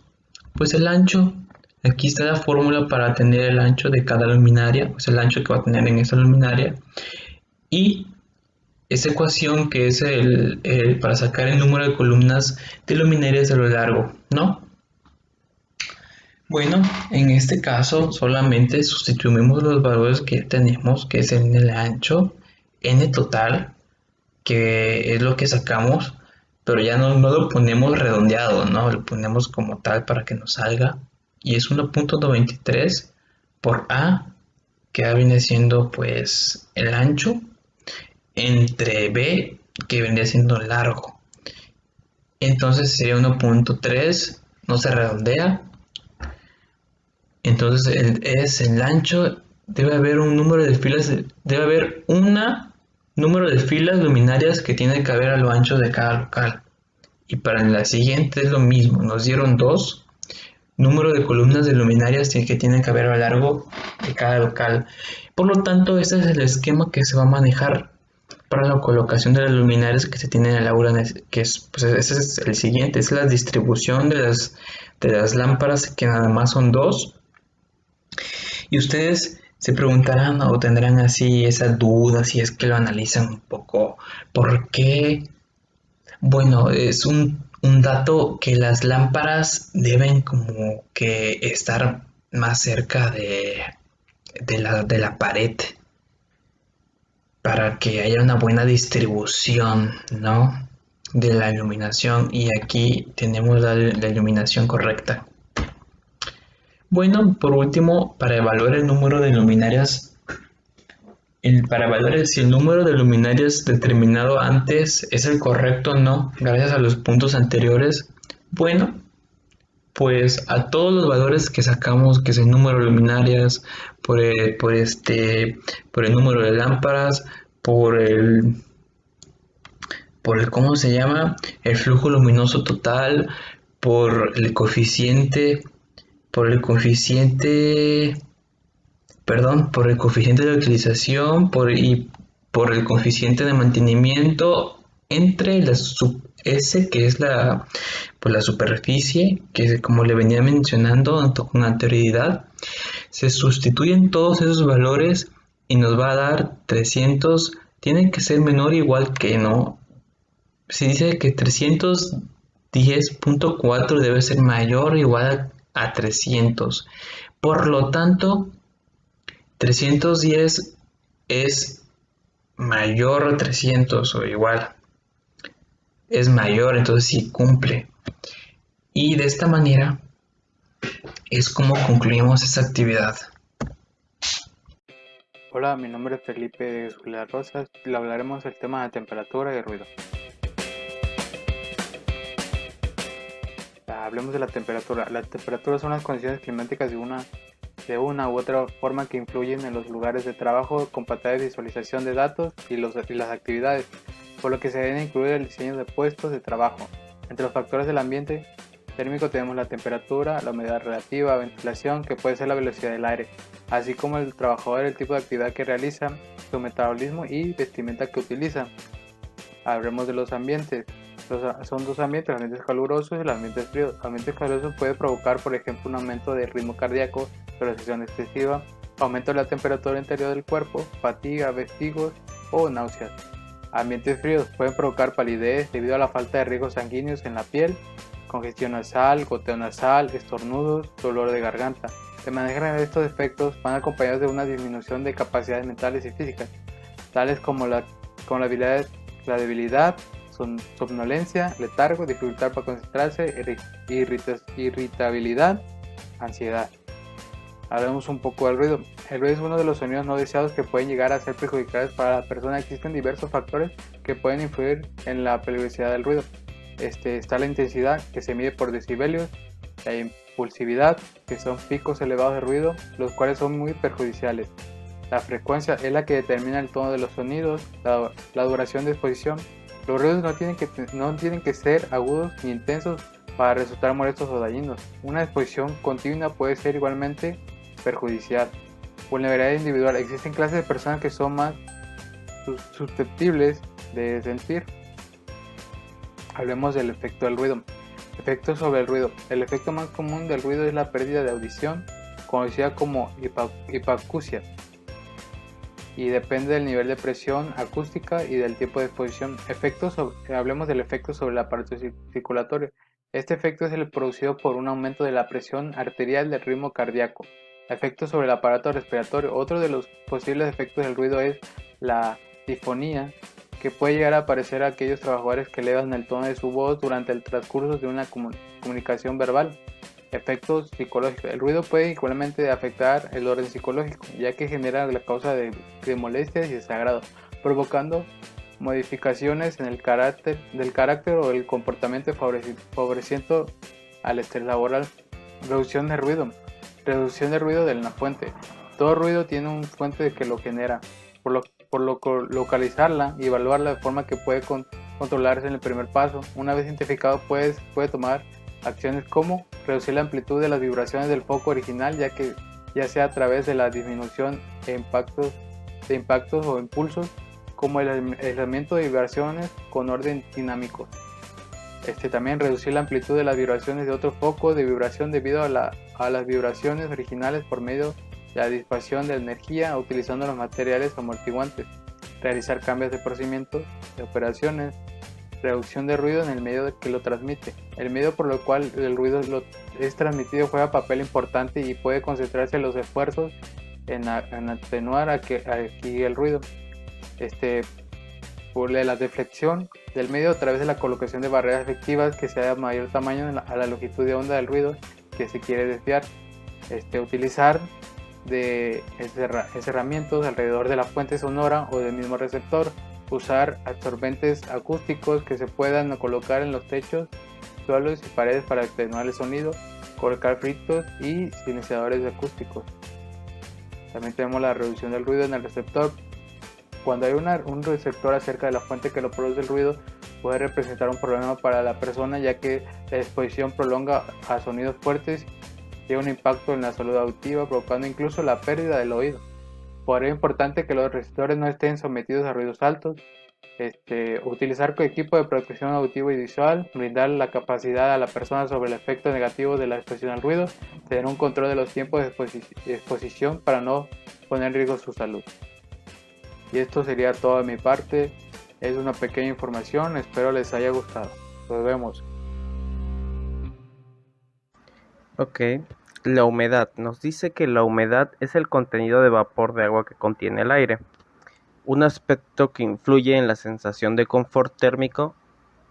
pues el ancho, aquí está la fórmula para tener el ancho de cada luminaria, pues el ancho que va a tener en esta luminaria, y esa ecuación que es para sacar el número de columnas de luminarias a lo largo, ¿no? Bueno, en este caso solamente sustituimos los valores que tenemos, que es en el ancho, n total, que es lo que sacamos, pero ya no lo ponemos redondeado, ¿no? Lo ponemos como tal para que nos salga, y es 1.93 por A, que viene siendo pues el ancho, entre B, que vendría siendo largo. Entonces sería 1.3, no se redondea. Entonces es el ancho, debe haber un número de filas, debe haber número de filas luminarias que tiene que haber a lo ancho de cada local. Y para la siguiente es lo mismo, nos dieron dos, número de columnas de luminarias que tienen que haber a lo largo de cada local. Por lo tanto, este es el esquema que se va a manejar para la colocación de las luminarias que se tienen en el aula, que es, pues ese es el siguiente, es la distribución de las lámparas, que nada más son dos. Y ustedes se preguntarán o tendrán así esa duda si es que lo analizan un poco. ¿Por qué? Bueno, es un dato que las lámparas deben como que estar más cerca de la pared para que haya una buena distribución, ¿no? De la iluminación, y aquí tenemos la iluminación correcta. Bueno, por último, para evaluar el número de luminarias, para evaluar si el número de luminarias determinado antes es el correcto o no, gracias a los puntos anteriores, bueno, pues a todos los valores que sacamos, que es el número de luminarias, por el número de lámparas, por el ¿cómo se llama? El flujo luminoso total, por el coeficiente de utilización, por el coeficiente de mantenimiento entre S, que es la superficie, que como le venía mencionando con anterioridad, se sustituyen todos esos valores y nos va a dar 300, tiene que ser menor o igual que, ¿no? Si dice que 300 10.4 debe ser mayor o igual a 300. Por lo tanto, 310 es mayor a 300 o igual. Es mayor, entonces sí cumple. Y de esta manera es como concluimos esta actividad.
Hola, mi nombre es Felipe de Escuela Rosas y le hablaremos del tema de temperatura y ruido. Hablemos de la temperatura. Las temperaturas son las condiciones climáticas de una u otra forma que influyen en los lugares de trabajo con pantalla de visualización de datos y las actividades, por lo que se debe incluir el diseño de puestos de trabajo. Entre los factores del ambiente térmico tenemos la temperatura, la humedad relativa, ventilación, que puede ser la velocidad del aire, así como el trabajador, el tipo de actividad que realiza, su metabolismo y vestimenta que utiliza. Hablemos de los ambientes. Son dos ambientes, los ambientes calurosos y los ambientes fríos. Los ambientes calurosos puede provocar, por ejemplo, un aumento del ritmo cardíaco, sudoración excesiva, aumento de la temperatura interior del cuerpo, fatiga, vértigos o náuseas. Ambientes fríos pueden provocar palidez debido a la falta de riegos sanguíneos en la piel, congestión nasal, goteo nasal, estornudos, dolor de garganta. De manera general, estos efectos van acompañados de una disminución de capacidades mentales y físicas, tales como la debilidad, somnolencia, letargo, dificultad para concentrarse, irritabilidad, ansiedad. Hablemos un poco del ruido. El ruido es uno de los sonidos no deseados que pueden llegar a ser perjudiciales para la persona. Existen diversos factores que pueden influir en la peligrosidad del ruido. Está la intensidad, que se mide por decibelios, la impulsividad, que son picos elevados de ruido, los cuales son muy perjudiciales. La frecuencia es la que determina el tono de los sonidos, la duración de exposición. Los ruidos no tienen que ser agudos ni intensos para resultar molestos o dañinos. Una exposición continua puede ser igualmente perjudicial. Vulnerabilidad individual. Existen clases de personas que son más susceptibles de sentir. Hablemos del efecto del ruido. Efectos sobre el ruido. El efecto más común del ruido es la pérdida de audición, conocida como hipoacusia, y depende del nivel de presión acústica y del tipo de exposición. Hablemos del efecto sobre el aparato circulatorio. Este efecto es el producido por un aumento de la presión arterial del ritmo cardíaco. Efectos sobre el aparato respiratorio. Otro de los posibles efectos del ruido es la disfonía, que puede llegar a aparecer a aquellos trabajadores que elevan el tono de su voz durante el transcurso de una comunicación verbal. Efectos psicológicos. El ruido puede igualmente afectar el orden psicológico, ya que genera la causa de molestias y desagrado, provocando modificaciones en el carácter o el comportamiento favoreciendo al estrés laboral. Reducción de ruido. Reducción de ruido de la fuente. Todo ruido tiene una fuente que lo genera, por localizarla y evaluarla de forma que puede controlarse en el primer paso. Una vez identificado, puede tomar acciones como reducir la amplitud de las vibraciones del foco original, ya sea a través de la disminución de impactos o impulsos, como el aislamiento de vibraciones con orden dinámico. También reducir la amplitud de las vibraciones de otro foco de vibración debido a las vibraciones originales por medio de la disipación de energía utilizando los materiales amortiguantes. Realizar cambios de procedimientos, de operaciones. Reducción de ruido en el medio que lo transmite. El medio por el cual el ruido es transmitido juega papel importante y puede concentrarse los esfuerzos en atenuar aquí el ruido. Por la deflexión del medio a través de la colocación de barreras efectivas que sea de mayor tamaño a la longitud de onda del ruido que se quiere desviar. Utilizar de encerramientos alrededor de la fuente sonora o del mismo receptor. Usar absorbentes acústicos que se puedan colocar en los techos, suelos y paredes para atenuar el sonido. Colocar filtros y silenciadores acústicos. También tenemos la reducción del ruido en el receptor. Cuando hay un receptor acerca de la fuente que lo produce el ruido, puede representar un problema para la persona, ya que la exposición prolonga a sonidos fuertes tiene un impacto en la salud auditiva, provocando incluso la pérdida del oído. Por ello es importante que los receptores no estén sometidos a ruidos altos. Utilizar equipo de protección auditiva y visual, brindar la capacidad a la persona sobre el efecto negativo de la exposición al ruido, tener un control de los tiempos de exposición para no poner en riesgo su salud. Y esto sería todo de mi parte. Es una pequeña información, espero les haya gustado. Nos vemos.
Ok, la humedad. Nos dice que la humedad es el contenido de vapor de agua que contiene el aire. Un aspecto que influye en la sensación de confort térmico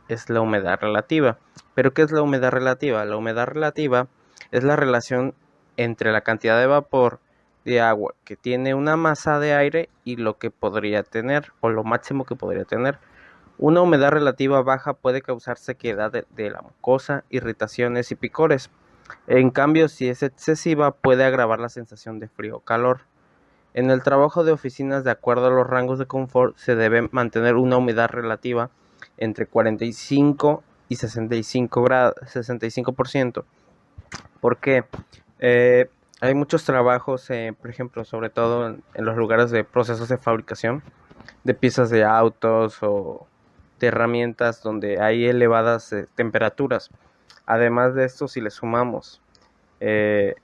es la humedad relativa. ¿Pero qué es la humedad relativa? La humedad relativa es la relación entre la cantidad de vapor de agua que tiene una masa de aire y lo que podría tener, o lo máximo que podría tener. Una humedad relativa baja puede causar sequedad de la mucosa, irritaciones y picores. En cambio, si es excesiva, puede agravar la sensación de frío o calor. En el trabajo de oficinas, de acuerdo a los rangos de confort, se debe mantener una humedad relativa entre 45 y 65 grados, 65%. ¿Por qué? Hay muchos trabajos, por ejemplo, sobre todo en los lugares de procesos de fabricación, de piezas de autos o de herramientas donde hay elevadas temperaturas. Además de esto, si le sumamos eh,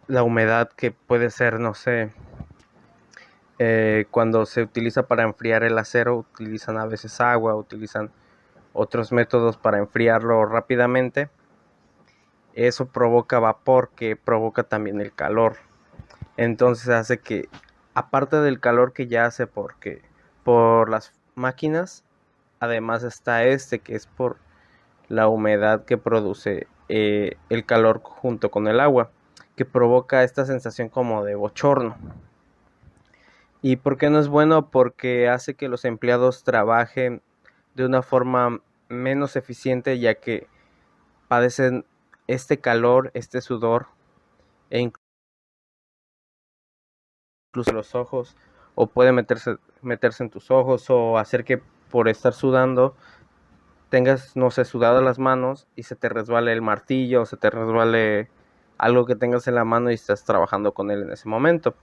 la humedad que puede ser, no sé, cuando se utiliza para enfriar el acero, utilizan a veces agua, utilizan otros métodos para enfriarlo rápidamente. Eso provoca vapor que provoca también el calor. Entonces hace que, aparte del calor que ya hace por las máquinas, además está que es por la humedad que produce el calor junto con el agua, que provoca esta sensación como de bochorno. ¿Y por qué no es bueno? Porque hace que los empleados trabajen de una forma menos eficiente, ya que padecen este calor, este sudor, e incluso los ojos, o puede meterse en tus ojos, o hacer que por estar sudando tengas, no sé, sudadas las manos y se te resbale el martillo, o se te resbale algo que tengas en la mano y estás trabajando con él en ese momento.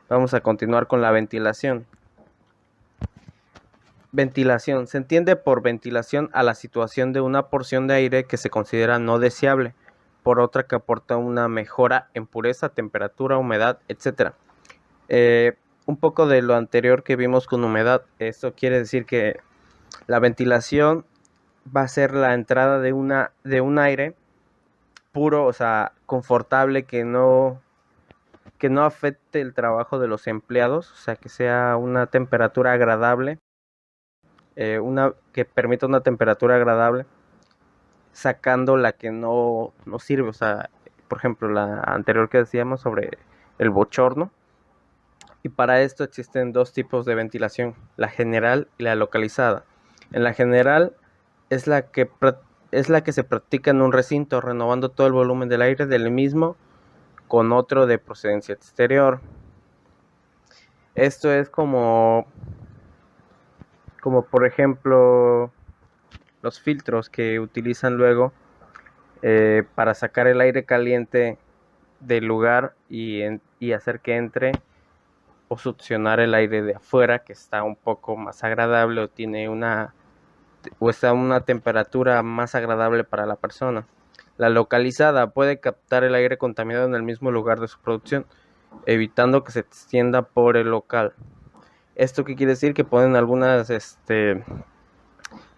Vamos a continuar con la ventilación. Ventilación. Se entiende por ventilación a la situación de una porción de aire que se considera no deseable, por otra que aporta una mejora en pureza, temperatura, humedad, etc. Un poco de lo anterior que vimos con humedad. Esto quiere decir que la ventilación va a ser la entrada de un aire puro, o sea, confortable, que no afecte el trabajo de los empleados, o sea, que sea una temperatura agradable, que permita una temperatura agradable, sacando la que no sirve, o sea, por ejemplo, la anterior que decíamos sobre el bochorno. Y para esto existen dos tipos de ventilación, la general y la localizada. En la general es es la que se practica en un recinto, renovando todo el volumen del aire del mismo con otro de procedencia exterior. Esto es como por ejemplo los filtros que utilizan luego para sacar el aire caliente del lugar y hacer que entre, o succionar el aire de afuera, que está un poco más agradable, o está a una temperatura más agradable para la persona. La localizada puede captar el aire contaminado en el mismo lugar de su producción, evitando que se extienda por el local. ¿Esto qué quiere decir? Que ponen algunas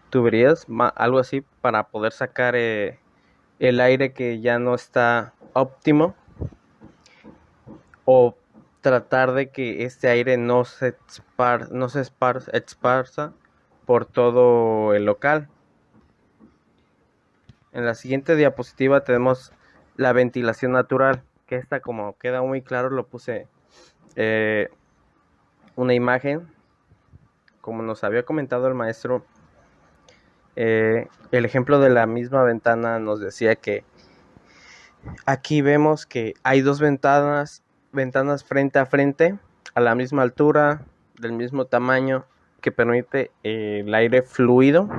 tuberías, algo así, para poder sacar el aire que ya no está óptimo, o tratar de que este aire no se esparza por todo el local. En la siguiente diapositiva tenemos la ventilación natural, que esta, como queda muy claro, lo puse una imagen, como nos había comentado el maestro. El ejemplo de la misma ventana nos decía que aquí vemos que hay dos ventanas frente a frente, a la misma altura, del mismo tamaño, que permite el aire fluido.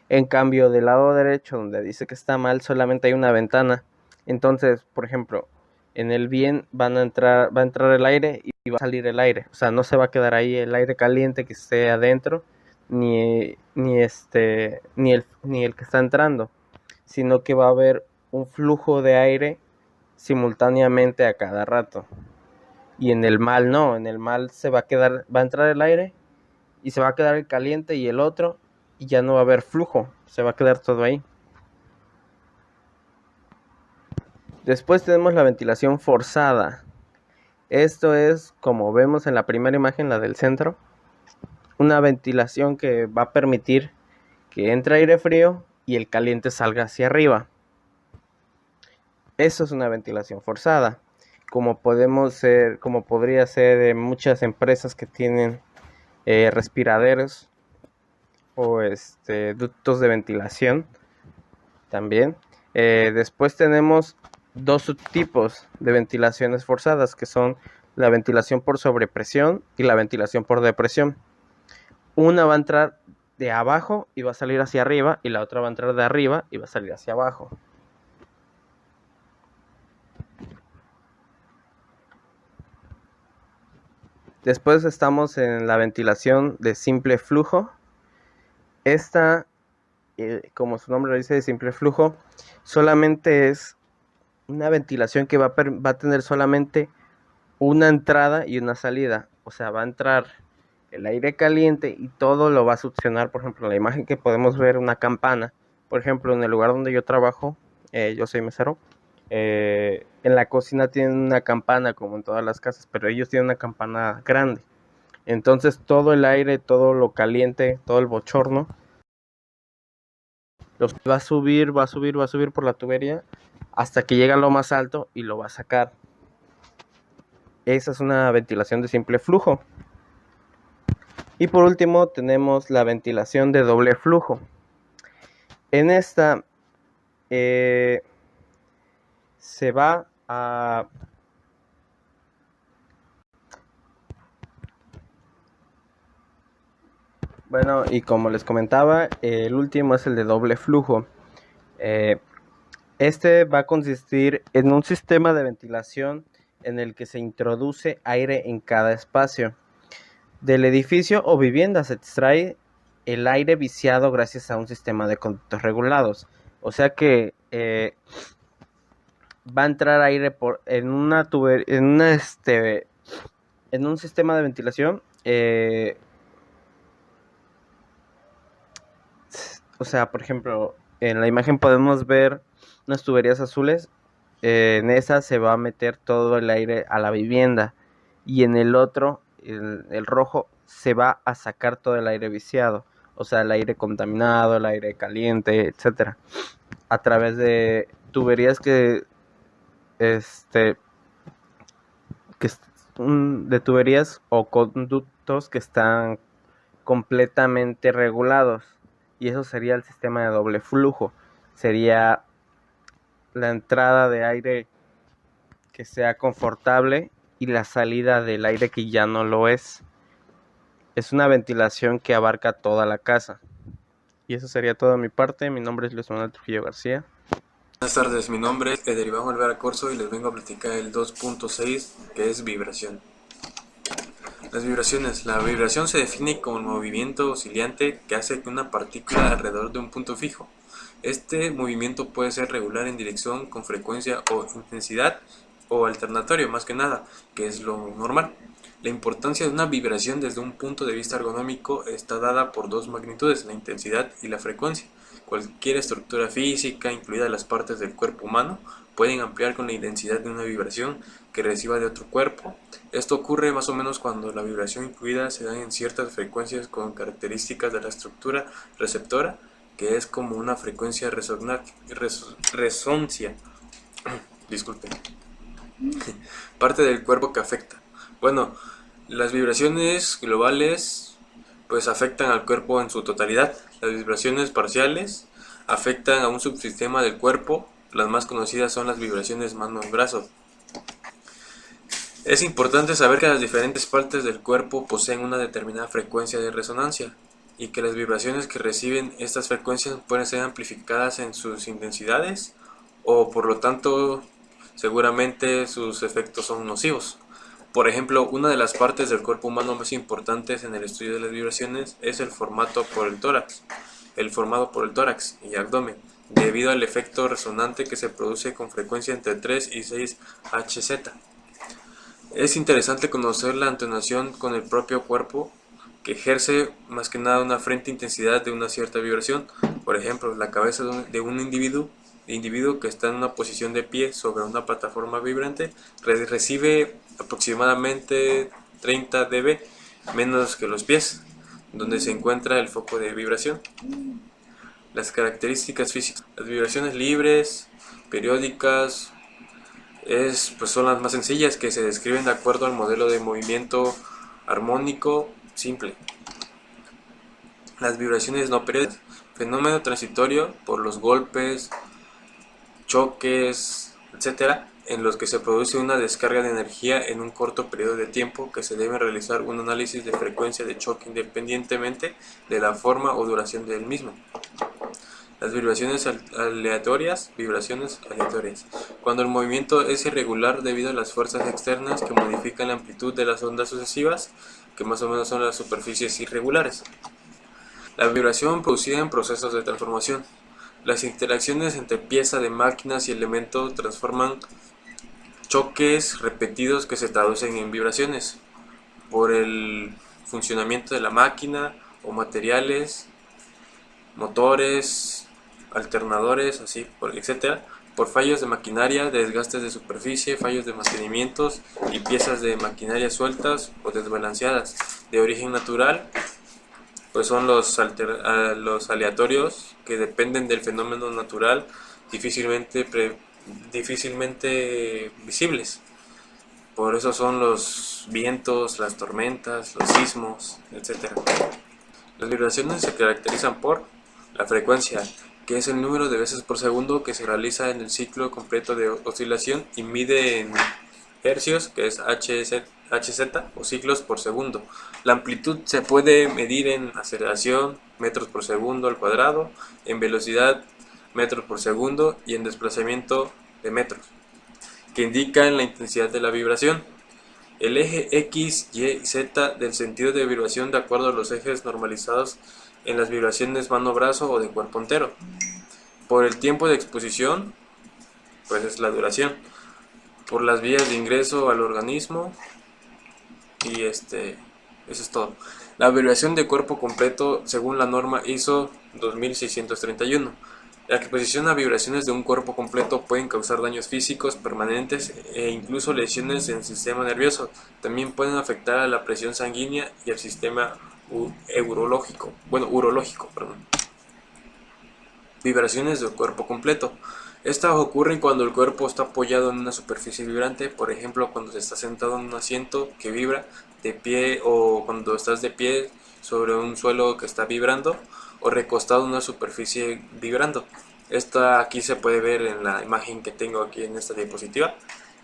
En cambio, del lado derecho, donde dice que está mal, solamente hay una ventana. Entonces, por ejemplo, en el bien va a entrar el aire y va a salir el aire. O sea, no se va a quedar ahí el aire caliente que esté adentro, ni el que está entrando, sino que va a haber un flujo de aire simultáneamente a cada rato. Y en el mal no, en el mal va a entrar el aire y se va a quedar el caliente y el otro, y ya no va a haber flujo, se va a quedar todo ahí. Después tenemos la ventilación forzada. Esto es, como vemos en la primera imagen, la del centro, una ventilación que va a permitir que entre aire frío y el caliente salga hacia arriba. Eso es una ventilación forzada, como podría ser en muchas empresas que tienen respiraderos o ductos de ventilación también. Después tenemos dos subtipos de ventilaciones forzadas, que son la ventilación por sobrepresión y la ventilación por depresión. Una va a entrar de abajo y va a salir hacia arriba, y la otra va a entrar de arriba y va a salir hacia abajo. Después estamos en la ventilación de simple flujo. Esta, como su nombre lo dice, de simple flujo, solamente es una ventilación que va a tener solamente una entrada y una salida. O sea, va a entrar el aire caliente y todo lo va a succionar. Por ejemplo, en la imagen que podemos ver una campana. Por ejemplo, en el lugar donde yo trabajo, yo soy mesero, en la cocina tienen una campana como en todas las casas, pero ellos tienen una campana grande. Entonces todo el aire, todo lo caliente, todo el bochorno va a subir por la tubería hasta que llega a lo más alto y lo va a sacar. Esa es una ventilación de simple flujo. Y por último tenemos la ventilación de doble flujo. En esta se va a bueno, y como les comentaba, el último es el de doble flujo. Este va a consistir en un sistema de ventilación en el que se introduce aire en cada espacio del edificio o vivienda. Se extrae el aire viciado gracias a un sistema de conductos regulados. O sea que va a entrar aire en un sistema de ventilación. O sea, por ejemplo, en la imagen podemos ver unas tuberías azules. En esa se va a meter todo el aire a la vivienda, y en el otro, el rojo, se va a sacar todo el aire viciado, o sea, el aire contaminado, el aire caliente, etcétera, a través de tuberías de tuberías o conductos que están completamente regulados. Y eso sería el sistema de doble flujo. Sería la entrada de aire que sea confortable y la salida del aire que ya no lo es. Es una ventilación que abarca toda la casa. Y eso sería todo de mi parte. Mi nombre es Luis Manuel Trujillo García.
Buenas tardes, mi nombre es Ederiván Olvera Corso y les vengo a platicar el 2.6, que es vibración. Las vibraciones. La vibración se define como el movimiento oscilante que hace que una partícula alrededor de un punto fijo. Este movimiento puede ser regular en dirección, con frecuencia o intensidad, o alternatorio más que nada, que es lo normal. La importancia de una vibración desde un punto de vista ergonómico está dada por dos magnitudes, la intensidad y la frecuencia. Cualquier estructura física, incluidas las partes del cuerpo humano, pueden ampliar con la intensidad de una vibración que reciba de otro cuerpo. Esto ocurre más o menos cuando la vibración incluida se da en ciertas frecuencias con características de la estructura receptora, que es como una frecuencia resonancia. Disculpen. Parte del cuerpo que afecta. Bueno, las vibraciones globales pues afectan al cuerpo en su totalidad. Las vibraciones parciales afectan a un subsistema del cuerpo. Las más conocidas son las vibraciones manos-brazos. Es importante saber que las diferentes partes del cuerpo poseen una determinada frecuencia de resonancia y que las vibraciones que reciben estas frecuencias pueden ser amplificadas en sus intensidades o por lo tanto seguramente sus efectos son nocivos. Por ejemplo, una de las partes del cuerpo humano más importantes en el estudio de las vibraciones es el formado por el tórax y abdomen, debido al efecto resonante que se produce con frecuencia entre 3 y 6 Hz. Es interesante conocer la entonación con el propio cuerpo, que ejerce más que nada una frente intensidad de una cierta vibración. Por ejemplo, la cabeza de un individuo individuo que está en una posición de pie sobre una plataforma vibrante recibe aproximadamente 30 dB menos que los pies, donde se encuentra el foco de vibración. Las características físicas. Las vibraciones libres, periódicas, pues son las más sencillas, que se describen de acuerdo al modelo de movimiento armónico simple. Las vibraciones no periódicas. Fenómeno transitorio por los golpes, choques, etcétera, en los que se produce una descarga de energía en un corto periodo de tiempo, que se debe realizar un análisis de frecuencia de choque independientemente de la forma o duración del mismo. Las vibraciones aleatorias, cuando el movimiento es irregular debido a las fuerzas externas que modifican la amplitud de las ondas sucesivas, que más o menos son las superficies irregulares. La vibración producida en procesos de transformación. Las interacciones entre pieza de máquinas y elementos transforman choques repetidos que se traducen en vibraciones por el funcionamiento de la máquina o materiales, motores, alternadores, etcétera, por fallos de maquinaria, desgastes de superficie, fallos de mantenimientos y piezas de maquinaria sueltas o desbalanceadas. De origen natural, pues son los aleatorios, que dependen del fenómeno natural, difícilmente visibles. Por eso son los vientos, las tormentas, los sismos, etc. Las vibraciones se caracterizan por la frecuencia, que es el número de veces por segundo que se realiza en el ciclo completo de oscilación y mide en hercios, que es Hz o ciclos por segundo. La amplitud se puede medir en aceleración, metros por segundo al cuadrado, en velocidad, metros por segundo, y en desplazamiento de metros, que indican la intensidad de la vibración. El eje X, Y, Z del sentido de vibración de acuerdo a los ejes normalizados en las vibraciones mano-brazo o de cuerpo entero. Por el tiempo de exposición, pues es la duración. Por las vías de ingreso al organismo, y eso es todo. La vibración de cuerpo completo según la norma ISO 2631. La exposición a vibraciones de un cuerpo completo pueden causar daños físicos permanentes e incluso lesiones en el sistema nervioso. También pueden afectar a la presión sanguínea y al sistema urológico. Vibraciones del cuerpo completo. Estas ocurren cuando el cuerpo está apoyado en una superficie vibrante, por ejemplo cuando se está sentado en un asiento que vibra, de pie, o cuando estás de pie sobre un suelo que está vibrando, o recostado en una superficie vibrando. Esta aquí se puede ver en la imagen que tengo aquí en esta diapositiva,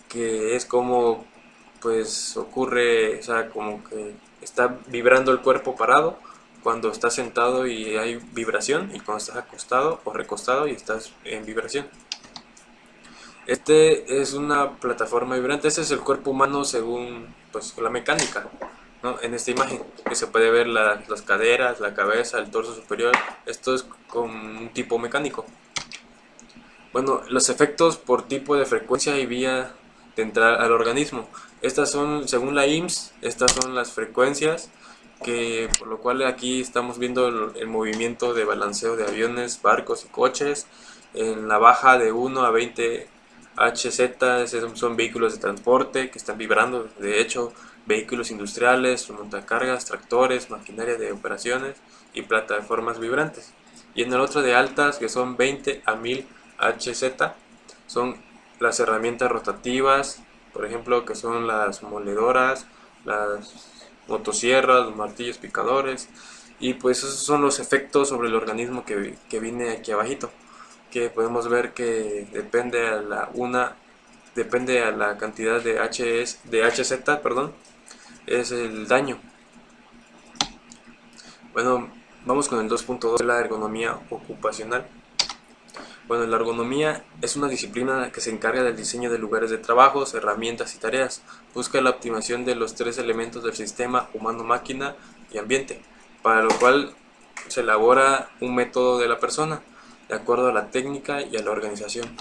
que es como pues ocurre, o sea, como que está vibrando el cuerpo parado cuando estás sentado y hay vibración, y cuando estás acostado o recostado y estás en vibración. Es una plataforma vibrante. Este es el cuerpo humano según pues la mecánica, ¿no? En esta imagen que se puede ver las caderas, la cabeza, el torso superior. Esto es con un tipo mecánico. Bueno, los efectos por tipo de frecuencia y vía de entrada al organismo. Estas son, según la IMSS, estas son las frecuencias, que por lo cual aquí estamos viendo el movimiento de balanceo de aviones, barcos y coches. En la baja de 1 a 20 Hz son vehículos de transporte que están vibrando, de hecho, vehículos industriales, montacargas, tractores, maquinaria de operaciones y plataformas vibrantes. Y en el otro de altas, que son 20 a 1000 Hz, son las herramientas rotativas, por ejemplo, que son las moledoras, las motosierras, los martillos picadores, y pues esos son los efectos sobre el organismo que viene aquí abajito, que podemos ver que depende a la cantidad de Hz, es el daño. Bueno, vamos con el 2.2, la ergonomía ocupacional. Bueno, la ergonomía es una disciplina que se encarga del diseño de lugares de trabajo, herramientas y tareas. Busca la optimización de los tres elementos del sistema humano, máquina y ambiente, para lo cual se elabora un método de la persona, de acuerdo a la técnica y a la organización.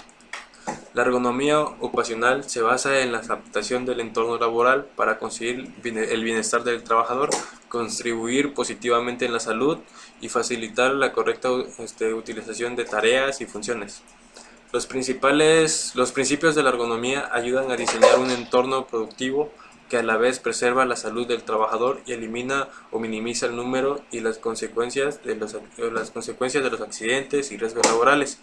La ergonomía ocupacional se basa en la adaptación del entorno laboral para conseguir el bienestar del trabajador, contribuir positivamente en la salud y facilitar la correcta utilización de tareas y funciones. Los principios de la ergonomía ayudan a diseñar un entorno productivo que a la vez preserva la salud del trabajador y elimina o minimiza el número y las consecuencias de los accidentes y riesgos laborales.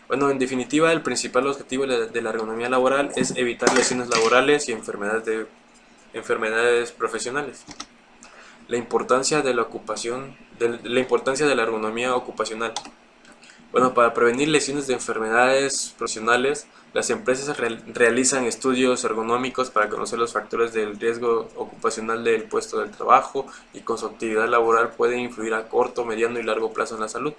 Bueno, en definitiva, el principal objetivo de la ergonomía laboral es evitar lesiones laborales y enfermedades profesionales. La importancia de la importancia de la ergonomía ocupacional. Bueno, para prevenir lesiones de enfermedades profesionales, las empresas realizan estudios ergonómicos para conocer los factores del riesgo ocupacional del puesto del trabajo y con su actividad laboral pueden influir a corto, mediano y largo plazo en la salud.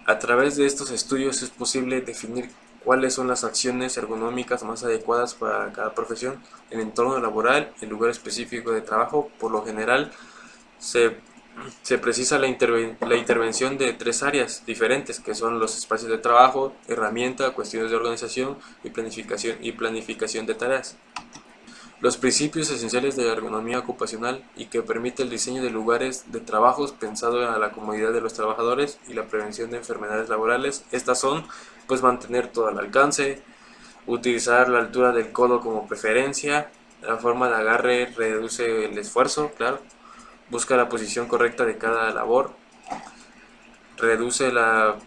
A través de estos estudios es posible definir cuáles son las acciones ergonómicas más adecuadas para cada profesión, el entorno laboral, el lugar específico de trabajo. Por lo general, se precisa la intervención de tres áreas diferentes, que son los espacios de trabajo, herramienta, cuestiones de organización y planificación de tareas. Los principios esenciales de la ergonomía ocupacional y que permite el diseño de lugares de trabajos pensado a la comodidad de los trabajadores y la prevención de enfermedades laborales. Estas son, pues, mantener todo al alcance, utilizar la altura del codo como preferencia, la forma de agarre reduce el esfuerzo, claro, busca la posición correcta de cada labor, reduce las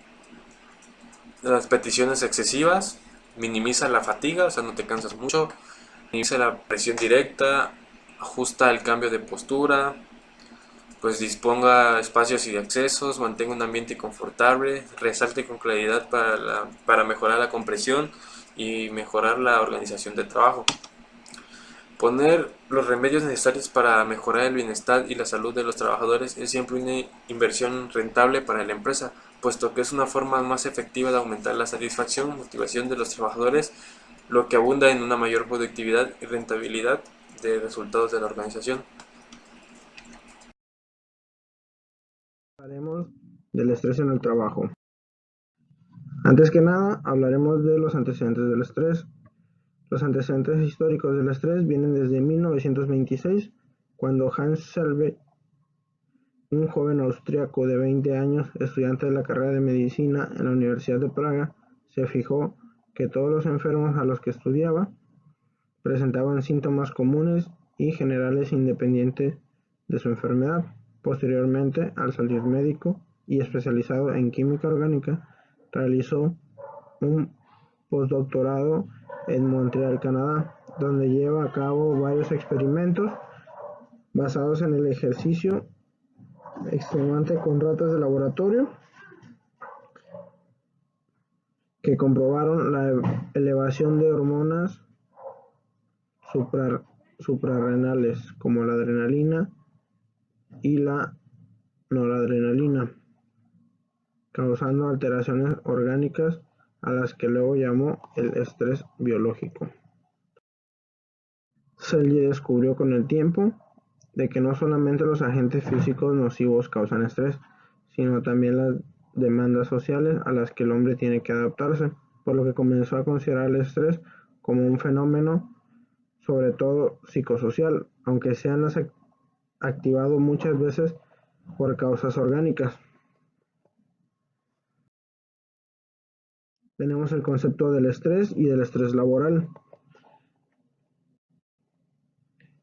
peticiones excesivas, minimiza la fatiga, o sea, no te cansas mucho, minimiza la presión directa, ajusta el cambio de postura, pues disponga espacios y accesos, mantenga un ambiente confortable, resalte con claridad para mejorar la compresión y mejorar la organización del trabajo. Poner los remedios necesarios para mejorar el bienestar y la salud de los trabajadores es siempre una inversión rentable para la empresa, puesto que es una forma más efectiva de aumentar la satisfacción y motivación de los trabajadores, lo que abunda en una mayor productividad y rentabilidad de resultados de la organización.
Hablaremos del estrés en el trabajo. Antes que nada, hablaremos de los antecedentes del estrés. Los antecedentes históricos del estrés vienen desde 1926, cuando Hans Selve, un joven austriaco de 20 años, estudiante de la carrera de medicina en la Universidad de Praga, se fijó que todos los enfermos a los que estudiaba presentaban síntomas comunes y generales independientes de su enfermedad. Posteriormente, al salir médico y especializado en química orgánica, realizó un postdoctorado en Montreal, Canadá, donde lleva a cabo varios experimentos basados en el ejercicio extenuante con ratas de laboratorio que comprobaron la elevación de hormonas suprarrenales como la adrenalina y la noradrenalina, causando alteraciones orgánicas a las que luego llamó el estrés biológico. Selye descubrió con el tiempo de que no solamente los agentes físicos nocivos causan estrés, sino también las demandas sociales a las que el hombre tiene que adaptarse, por lo que comenzó a considerar el estrés como un fenómeno sobre todo psicosocial, aunque sean activado muchas veces por causas orgánicas. Tenemos el concepto del estrés y del estrés laboral.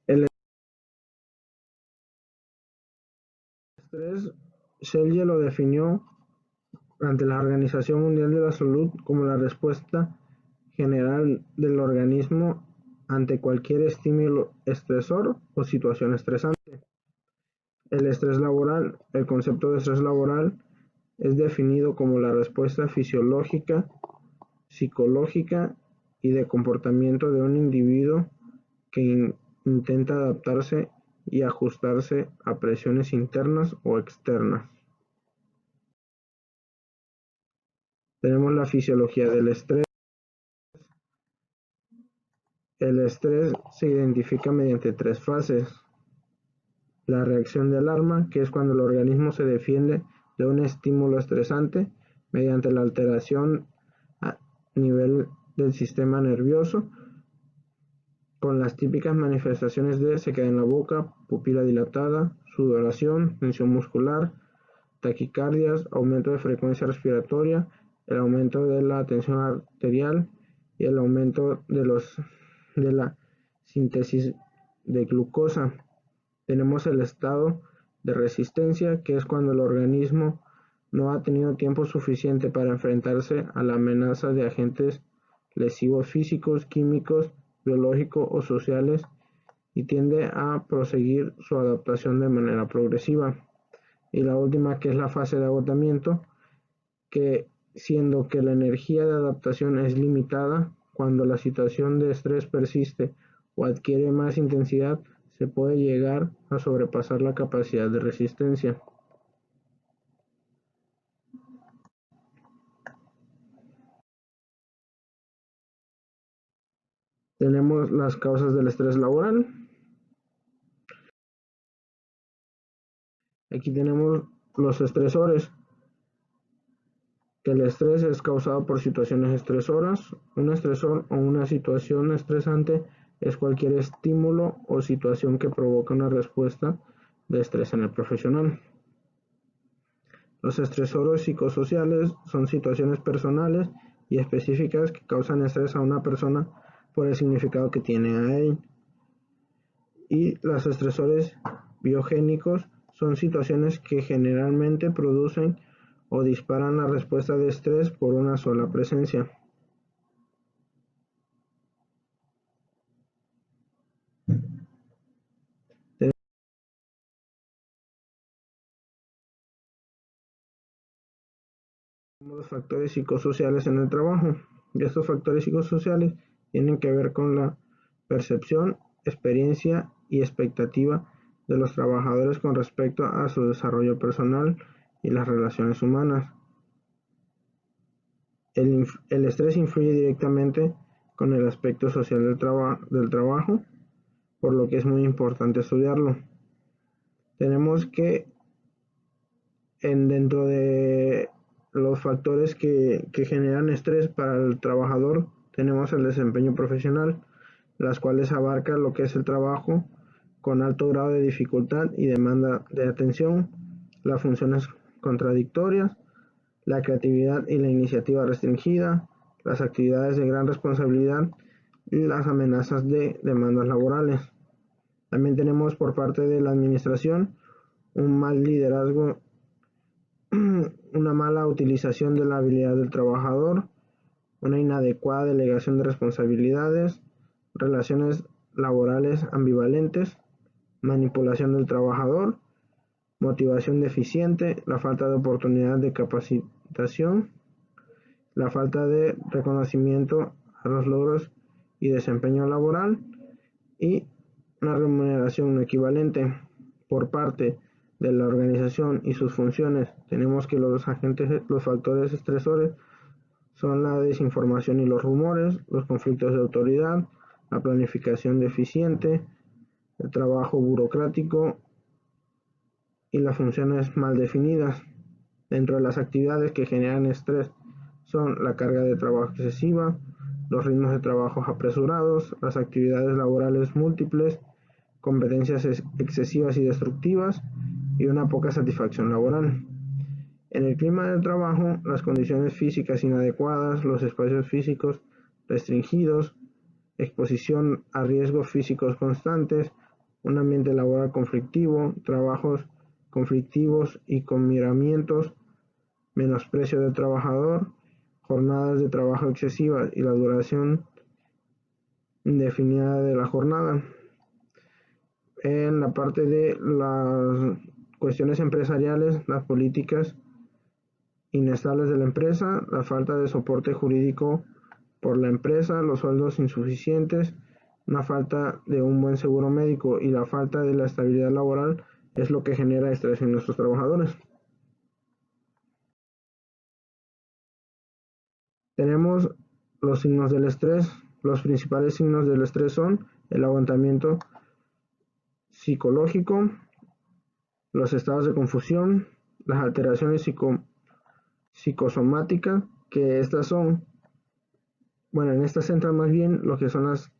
El estrés, Selye lo definió ante la Organización Mundial de la Salud como la respuesta general del organismo ante cualquier estímulo estresor o situación estresante. El estrés laboral, el concepto de estrés laboral es definido como la respuesta fisiológica, psicológica y de comportamiento de un individuo que intenta adaptarse y ajustarse a presiones internas o externas. Tenemos la fisiología del estrés. El estrés se identifica mediante tres fases. La reacción de alarma, que es cuando el organismo se defiende de un estímulo estresante mediante la alteración a nivel del sistema nervioso, con las típicas manifestaciones de sequedad en la boca, pupila dilatada, sudoración, tensión muscular, taquicardias, aumento de frecuencia respiratoria, el aumento de la tensión arterial y el aumento de la síntesis de glucosa. Tenemos el estado de resistencia, que es cuando el organismo no ha tenido tiempo suficiente para enfrentarse a la amenaza de agentes lesivos físicos, químicos, biológicos o sociales y tiende a proseguir su adaptación de manera progresiva. Y la última, que es la fase de agotamiento, que siendo que la energía de adaptación es limitada, cuando la situación de estrés persiste o adquiere más intensidad, se puede llegar a sobrepasar la capacidad de resistencia. Tenemos las causas del estrés laboral. Aquí tenemos los estresores, que el estrés es causado por situaciones estresoras. Un estresor o una situación estresante es cualquier estímulo o situación que provoca una respuesta de estrés en el profesional. Los estresores psicosociales son situaciones personales y específicas que causan estrés a una persona por el significado que tiene a él. Y los estresores biogénicos son situaciones que generalmente producen o disparan la respuesta de estrés por una sola presencia. Tenemos los factores psicosociales en el trabajo. Y estos factores psicosociales tienen que ver con la percepción, experiencia y expectativa de los trabajadores con respecto a su desarrollo personal y las relaciones humanas. El estrés influye directamente con el aspecto social del trabajo, por lo que es muy importante estudiarlo. Tenemos que dentro de los factores que generan estrés para el trabajador, tenemos el desempeño profesional, las cuales abarca lo que es el trabajo con alto grado de dificultad y demanda de atención, las funciones contradictorias, la creatividad y la iniciativa restringida, las actividades de gran responsabilidad y las amenazas de demandas laborales. También tenemos por parte de la administración un mal liderazgo, una mala utilización de la habilidad del trabajador, una inadecuada delegación de responsabilidades, relaciones laborales ambivalentes, manipulación del trabajador, motivación deficiente, la falta de oportunidad de capacitación, la falta de reconocimiento a los logros y desempeño laboral y una remuneración no equivalente por parte de la organización y sus funciones. Tenemos que los factores estresores son la desinformación y los rumores, los conflictos de autoridad, la planificación deficiente, el trabajo burocrático y las funciones mal definidas. Dentro de las actividades que generan estrés son la carga de trabajo excesiva, los ritmos de trabajo apresurados, las actividades laborales múltiples, competencias excesivas y destructivas y una poca satisfacción laboral. En el clima del trabajo, las condiciones físicas inadecuadas, los espacios físicos restringidos, exposición a riesgos físicos constantes, un ambiente laboral conflictivo, trabajos conflictivos y con miramientos, menosprecio del trabajador, jornadas de trabajo excesivas y la duración indefinida de la jornada. En la parte de las cuestiones empresariales, las políticas inestables de la empresa, la falta de soporte jurídico por la empresa, los sueldos insuficientes, una falta de un buen seguro médico y la falta de la estabilidad laboral es lo que genera estrés en nuestros trabajadores. Tenemos los signos del estrés. Los principales signos del estrés son el agotamiento psicológico, los estados de confusión, las alteraciones psicosomáticas, que estas son, en estas entran más bien lo que son las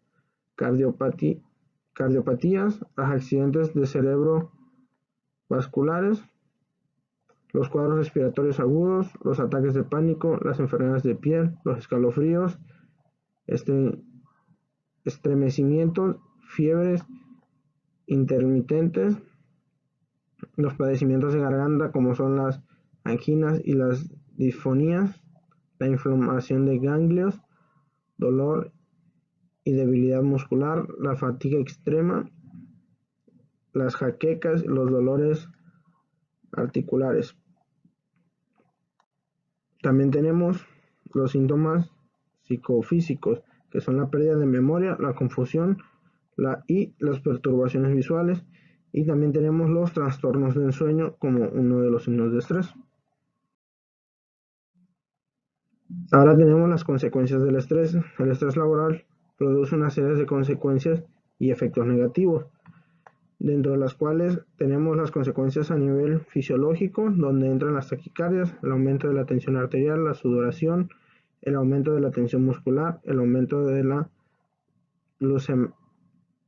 cardiopatías, los accidentes de cerebro vasculares, los cuadros respiratorios agudos, los ataques de pánico, las enfermedades de piel, los escalofríos, estremecimientos, fiebres intermitentes, los padecimientos de garganta como son las anginas y las disfonías, la inflamación de ganglios, dolor y debilidad muscular, la fatiga extrema, las jaquecas, los dolores articulares. También tenemos los síntomas psicofísicos, que son la pérdida de memoria, la confusión y las perturbaciones visuales. Y también tenemos los trastornos del sueño como uno de los signos de estrés. Ahora tenemos las consecuencias del estrés. El estrés laboral produce una serie de consecuencias y efectos negativos, dentro de las cuales tenemos las consecuencias a nivel fisiológico, donde entran las taquicardias, el aumento de la tensión arterial, la sudoración, el aumento de la tensión muscular, el aumento de la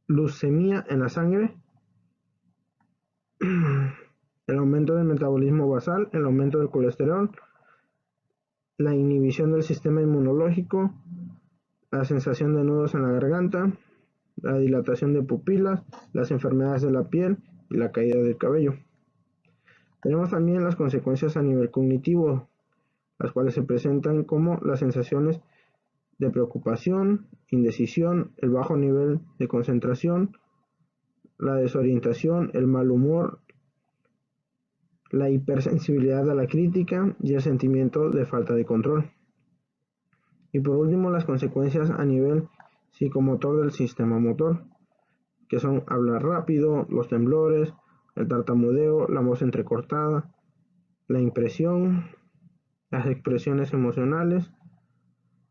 leucemia en la sangre, el aumento del metabolismo basal, el aumento del colesterol, la inhibición del sistema inmunológico, la sensación de nudos en la garganta, la dilatación de pupilas, las enfermedades de la piel y la caída del cabello. Tenemos también las consecuencias a nivel cognitivo, las cuales se presentan como las sensaciones de preocupación, indecisión, el bajo nivel de concentración, la desorientación, el mal humor, la hipersensibilidad a la crítica y el sentimiento de falta de control. Y por último, las consecuencias a nivel psicomotor del sistema motor, que son hablar rápido, los temblores, el tartamudeo, la voz entrecortada, la impresión, las expresiones emocionales,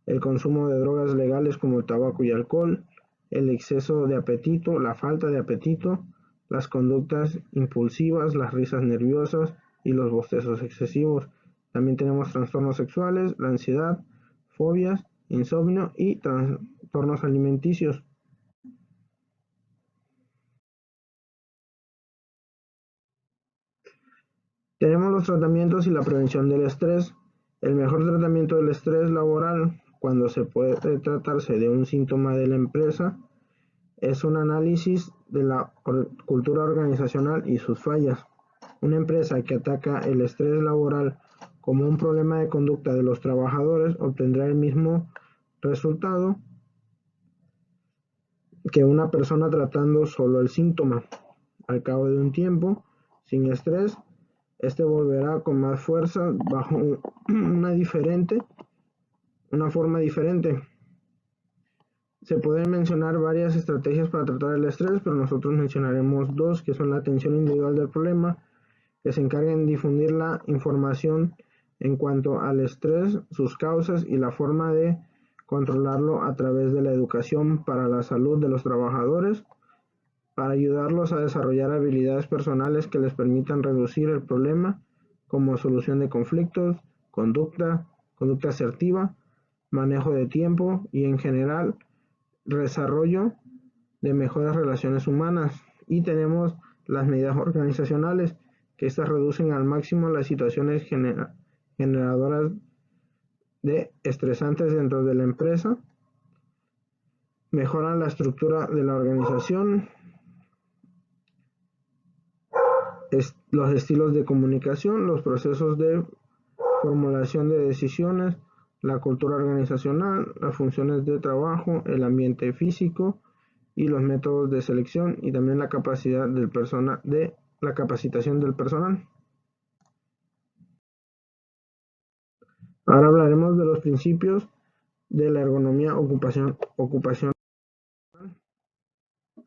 el consumo de drogas legales como el tabaco y alcohol, el exceso de apetito, la falta de apetito, las conductas impulsivas, las risas nerviosas y los bostezos excesivos. También tenemos trastornos sexuales, la ansiedad, fobias, insomnio y trastornos alimenticios. Tenemos los tratamientos y la prevención del estrés. El mejor tratamiento del estrés laboral, cuando se puede tratarse de un síntoma de la empresa, es un análisis de la cultura organizacional y sus fallas. Una empresa que ataca el estrés laboral como un problema de conducta de los trabajadores obtendrá el mismo resultado que una persona tratando solo el síntoma. Al cabo de un tiempo, sin estrés, este volverá con más fuerza bajo una forma diferente. Se pueden mencionar varias estrategias para tratar el estrés, pero nosotros mencionaremos dos, que son la atención individual del problema, que se encarguen de difundir la información en cuanto al estrés, sus causas y la forma de controlarlo a través de la educación para la salud de los trabajadores, para ayudarlos a desarrollar habilidades personales que les permitan reducir el problema, como solución de conflictos, conducta asertiva, manejo de tiempo y en general desarrollo de mejores relaciones humanas. Y tenemos las medidas organizacionales, que estas reducen al máximo las situaciones generadoras de estresantes dentro de la empresa, mejoran la estructura de la organización, los estilos de comunicación, los procesos de formulación de decisiones, la cultura organizacional, las funciones de trabajo, el ambiente físico y los métodos de selección, y también la capacidad del la capacitación del personal. Ahora hablaremos de los principios de la ergonomía ocupacional.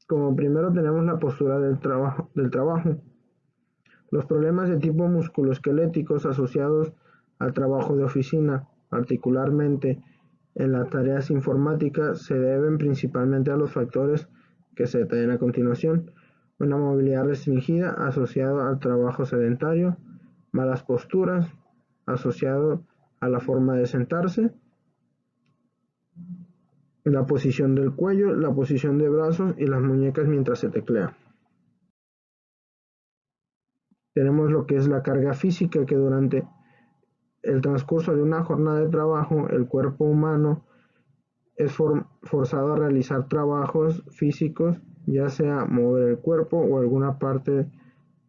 Como primero tenemos la postura del trabajo. Los problemas de tipo musculoesqueléticos asociados al trabajo de oficina, particularmente en las tareas informáticas, se deben principalmente a los factores que se detallan a continuación: una movilidad restringida asociada al trabajo sedentario, malas posturas asociado a la forma de sentarse, la posición del cuello, la posición de brazos y las muñecas mientras se teclea. Tenemos lo que es la carga física, que durante el transcurso de una jornada de trabajo, el cuerpo humano es forzado a realizar trabajos físicos, ya sea mover el cuerpo o alguna parte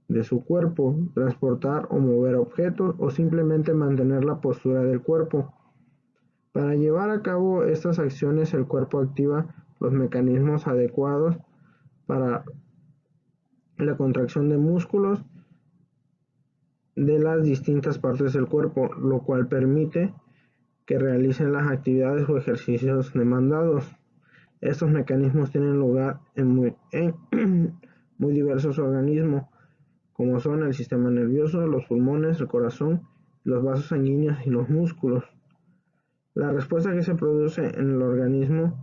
de su cuerpo, transportar o mover objetos o simplemente mantener la postura del cuerpo. Para llevar a cabo estas acciones, el cuerpo activa los mecanismos adecuados para la contracción de músculos de las distintas partes del cuerpo, lo cual permite que realicen las actividades o ejercicios demandados. Estos mecanismos tienen lugar en muy diversos organismos, como son el sistema nervioso, los pulmones, el corazón, los vasos sanguíneos y los músculos. La respuesta que se produce en el organismo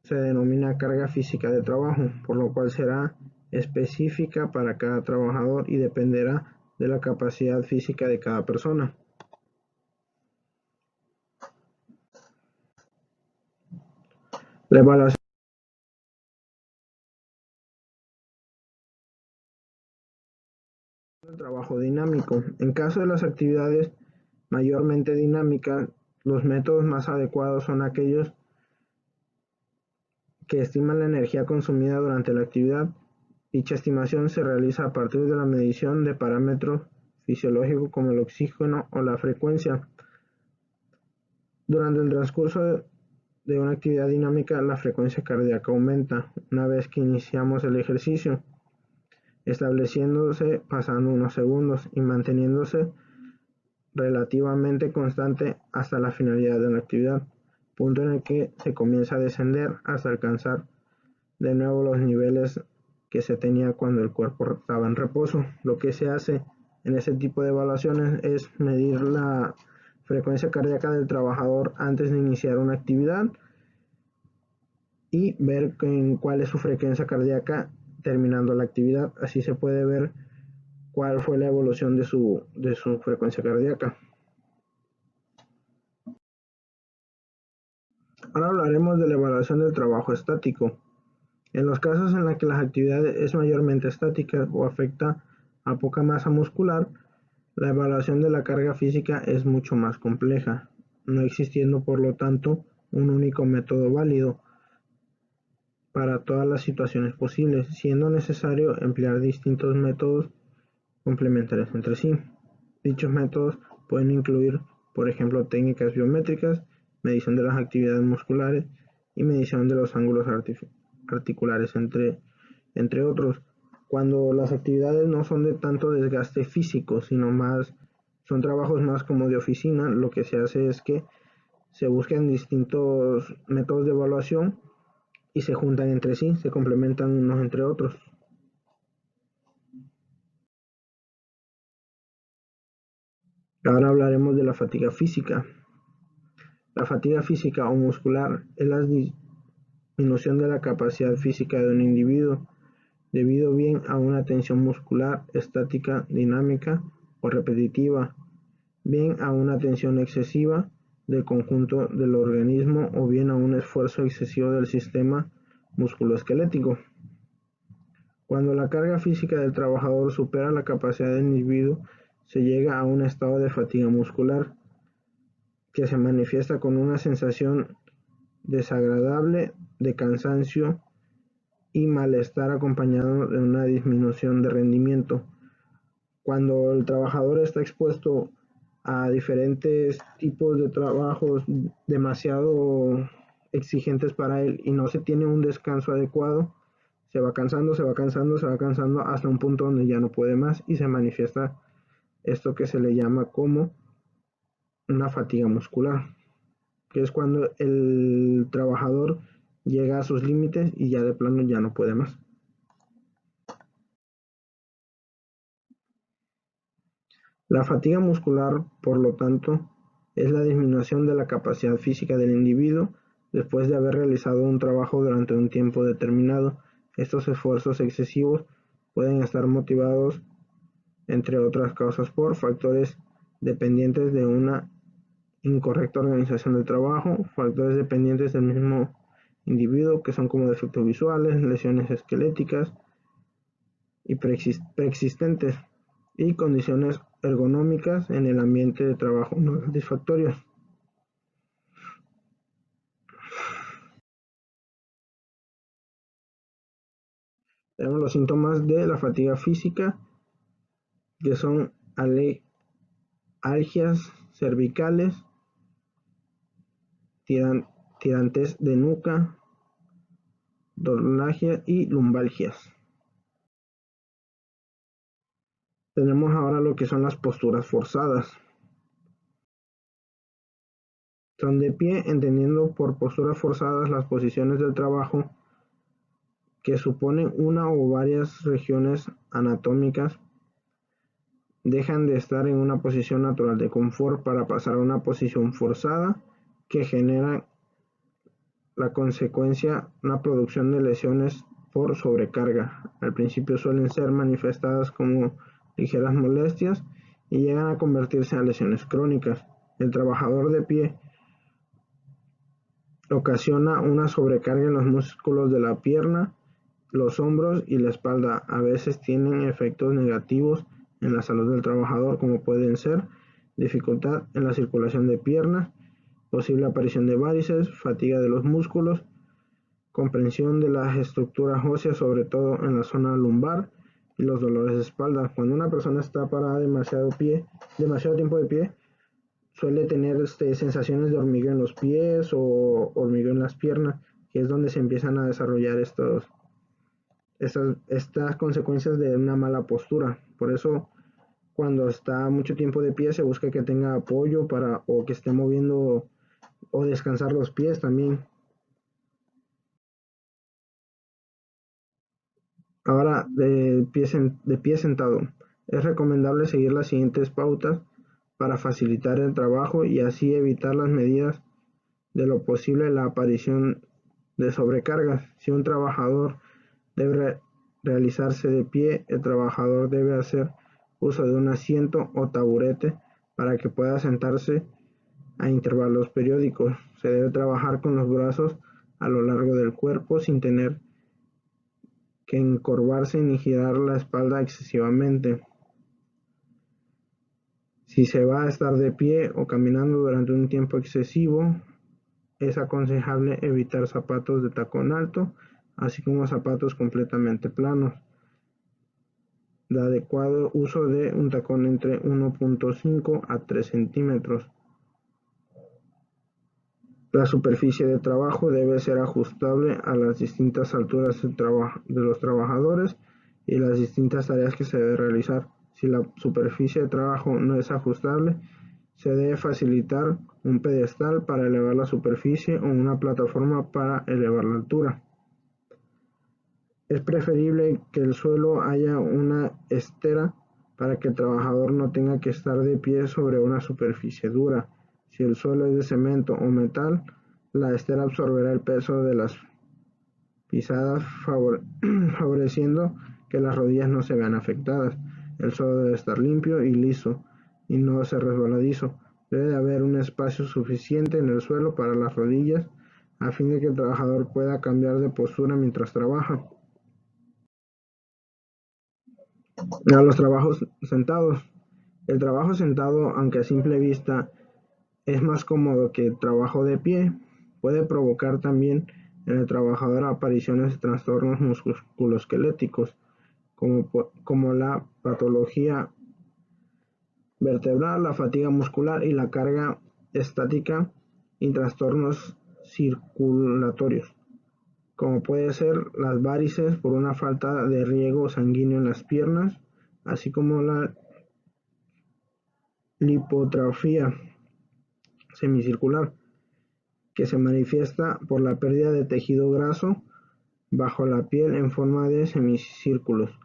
se denomina carga física de trabajo, por lo cual será específica para cada trabajador y dependerá de la capacidad física de cada persona. La evaluación del trabajo dinámico. En caso de las actividades mayormente dinámicas, los métodos más adecuados son aquellos que estiman la energía consumida durante la actividad. Dicha estimación se realiza a partir de la medición de parámetros fisiológicos como el oxígeno o la frecuencia. Durante el transcurso de una actividad dinámica, la frecuencia cardíaca aumenta una vez que iniciamos el ejercicio, estableciéndose pasando unos segundos y manteniéndose relativamente constante hasta la finalidad de la actividad, punto en el que se comienza a descender hasta alcanzar de nuevo los niveles que se tenía cuando el cuerpo estaba en reposo. Lo que se hace en ese tipo de evaluaciones es medir la frecuencia cardíaca del trabajador antes de iniciar una actividad y ver cuál es su frecuencia cardíaca terminando la actividad. Así se puede ver cuál fue la evolución de su frecuencia cardíaca. Ahora hablaremos de la evaluación del trabajo estático. En los casos en los que las actividades es mayormente estática o afecta a poca masa muscular, la evaluación de la carga física es mucho más compleja, no existiendo por lo tanto un único método válido para todas las situaciones posibles, siendo necesario emplear distintos métodos complementarios entre sí. Dichos métodos pueden incluir, por ejemplo, técnicas biométricas, medición de las actividades musculares y medición de los ángulos articulares, entre otros. Cuando las actividades no son de tanto desgaste físico, sino son trabajos más como de oficina, lo que se hace es que se buscan distintos métodos de evaluación y se juntan entre sí, se complementan unos entre otros. Ahora hablaremos de la fatiga física. La fatiga física o muscular es la disminución de la capacidad física de un individuo debido bien a una tensión muscular estática, dinámica o repetitiva, bien a una tensión excesiva del conjunto del organismo o bien a un esfuerzo excesivo del sistema musculoesquelético. Cuando la carga física del trabajador supera la capacidad del individuo, se llega a un estado de fatiga muscular, que se manifiesta con una sensación desagradable de cansancio y malestar acompañado de una disminución de rendimiento. Cuando el trabajador está expuesto a diferentes tipos de trabajos demasiado exigentes para él y no se tiene un descanso adecuado, se va cansando hasta un punto donde ya no puede más y se manifiesta esto que se le llama como una fatiga muscular, que es cuando el trabajador llega a sus límites y ya de plano ya no puede más. La fatiga muscular, por lo tanto, es la disminución de la capacidad física del individuo después de haber realizado un trabajo durante un tiempo determinado. Estos esfuerzos excesivos pueden estar motivados, entre otras causas, por factores dependientes de una incorrecta organización del trabajo, factores dependientes del mismo individuo, que son como defectos visuales, lesiones esqueléticas y preexistentes, y condiciones ergonómicas en el ambiente de trabajo no satisfactorios. Tenemos los síntomas de la fatiga física, que son alergias cervicales, tirantes de nuca, doralgia y lumbalgias. Tenemos ahora lo que son las posturas forzadas. Son de pie, entendiendo por posturas forzadas las posiciones del trabajo que suponen una o varias regiones anatómicas dejan de estar en una posición natural de confort para pasar a una posición forzada que genera la consecuencia una producción de lesiones por sobrecarga. Al principio suelen ser manifestadas como ligeras molestias y llegan a convertirse en lesiones crónicas. El trabajador de pie ocasiona una sobrecarga en los músculos de la pierna, los hombros y la espalda. A veces tienen efectos negativos en la salud del trabajador, como pueden ser dificultad en la circulación de piernas, posible aparición de varices, fatiga de los músculos, comprensión de las estructuras óseas, sobre todo en la zona lumbar, y los dolores de espalda. Cuando una persona está parada demasiado tiempo de pie, suele tener sensaciones de hormigueo en los pies o hormigueo en las piernas, que es donde se empiezan a desarrollar estas consecuencias de una mala postura. Por eso, cuando está mucho tiempo de pie, se busca que tenga apoyo o que esté moviendo o descansar los pies también. Ahora, de pie sentado. Es recomendable seguir las siguientes pautas para facilitar el trabajo y así evitar las medidas de lo posible la aparición de sobrecargas. Si un trabajador debe realizarse de pie, el trabajador debe hacer uso de un asiento o taburete para que pueda sentarse a intervalos periódicos. Se debe trabajar con los brazos a lo largo del cuerpo sin tener que encorvarse ni girar la espalda excesivamente. Si se va a estar de pie o caminando durante un tiempo excesivo, es aconsejable evitar zapatos de tacón alto, así como zapatos completamente planos. De adecuado uso de un tacón entre 1.5 a 3 centímetros. La superficie de trabajo debe ser ajustable a las distintas alturas de los trabajadores y las distintas tareas que se debe realizar. Si la superficie de trabajo no es ajustable, se debe facilitar un pedestal para elevar la superficie o una plataforma para elevar la altura. Es preferible que el suelo haya una estera para que el trabajador no tenga que estar de pie sobre una superficie dura. Si el suelo es de cemento o metal, la estera absorberá el peso de las pisadas, favoreciendo que las rodillas no se vean afectadas. El suelo debe estar limpio y liso y no ser resbaladizo. Debe de haber un espacio suficiente en el suelo para las rodillas a fin de que el trabajador pueda cambiar de postura mientras trabaja. A los trabajos sentados. El trabajo sentado, aunque a simple vista es más cómodo que el trabajo de pie, puede provocar también en el trabajador apariciones de trastornos musculoesqueléticos, como la patología vertebral, la fatiga muscular y la carga estática, y trastornos circulatorios, como puede ser las varices por una falta de riego sanguíneo en las piernas, así como la lipotrofia semicircular, que se manifiesta por la pérdida de tejido graso bajo la piel en forma de semicírculos,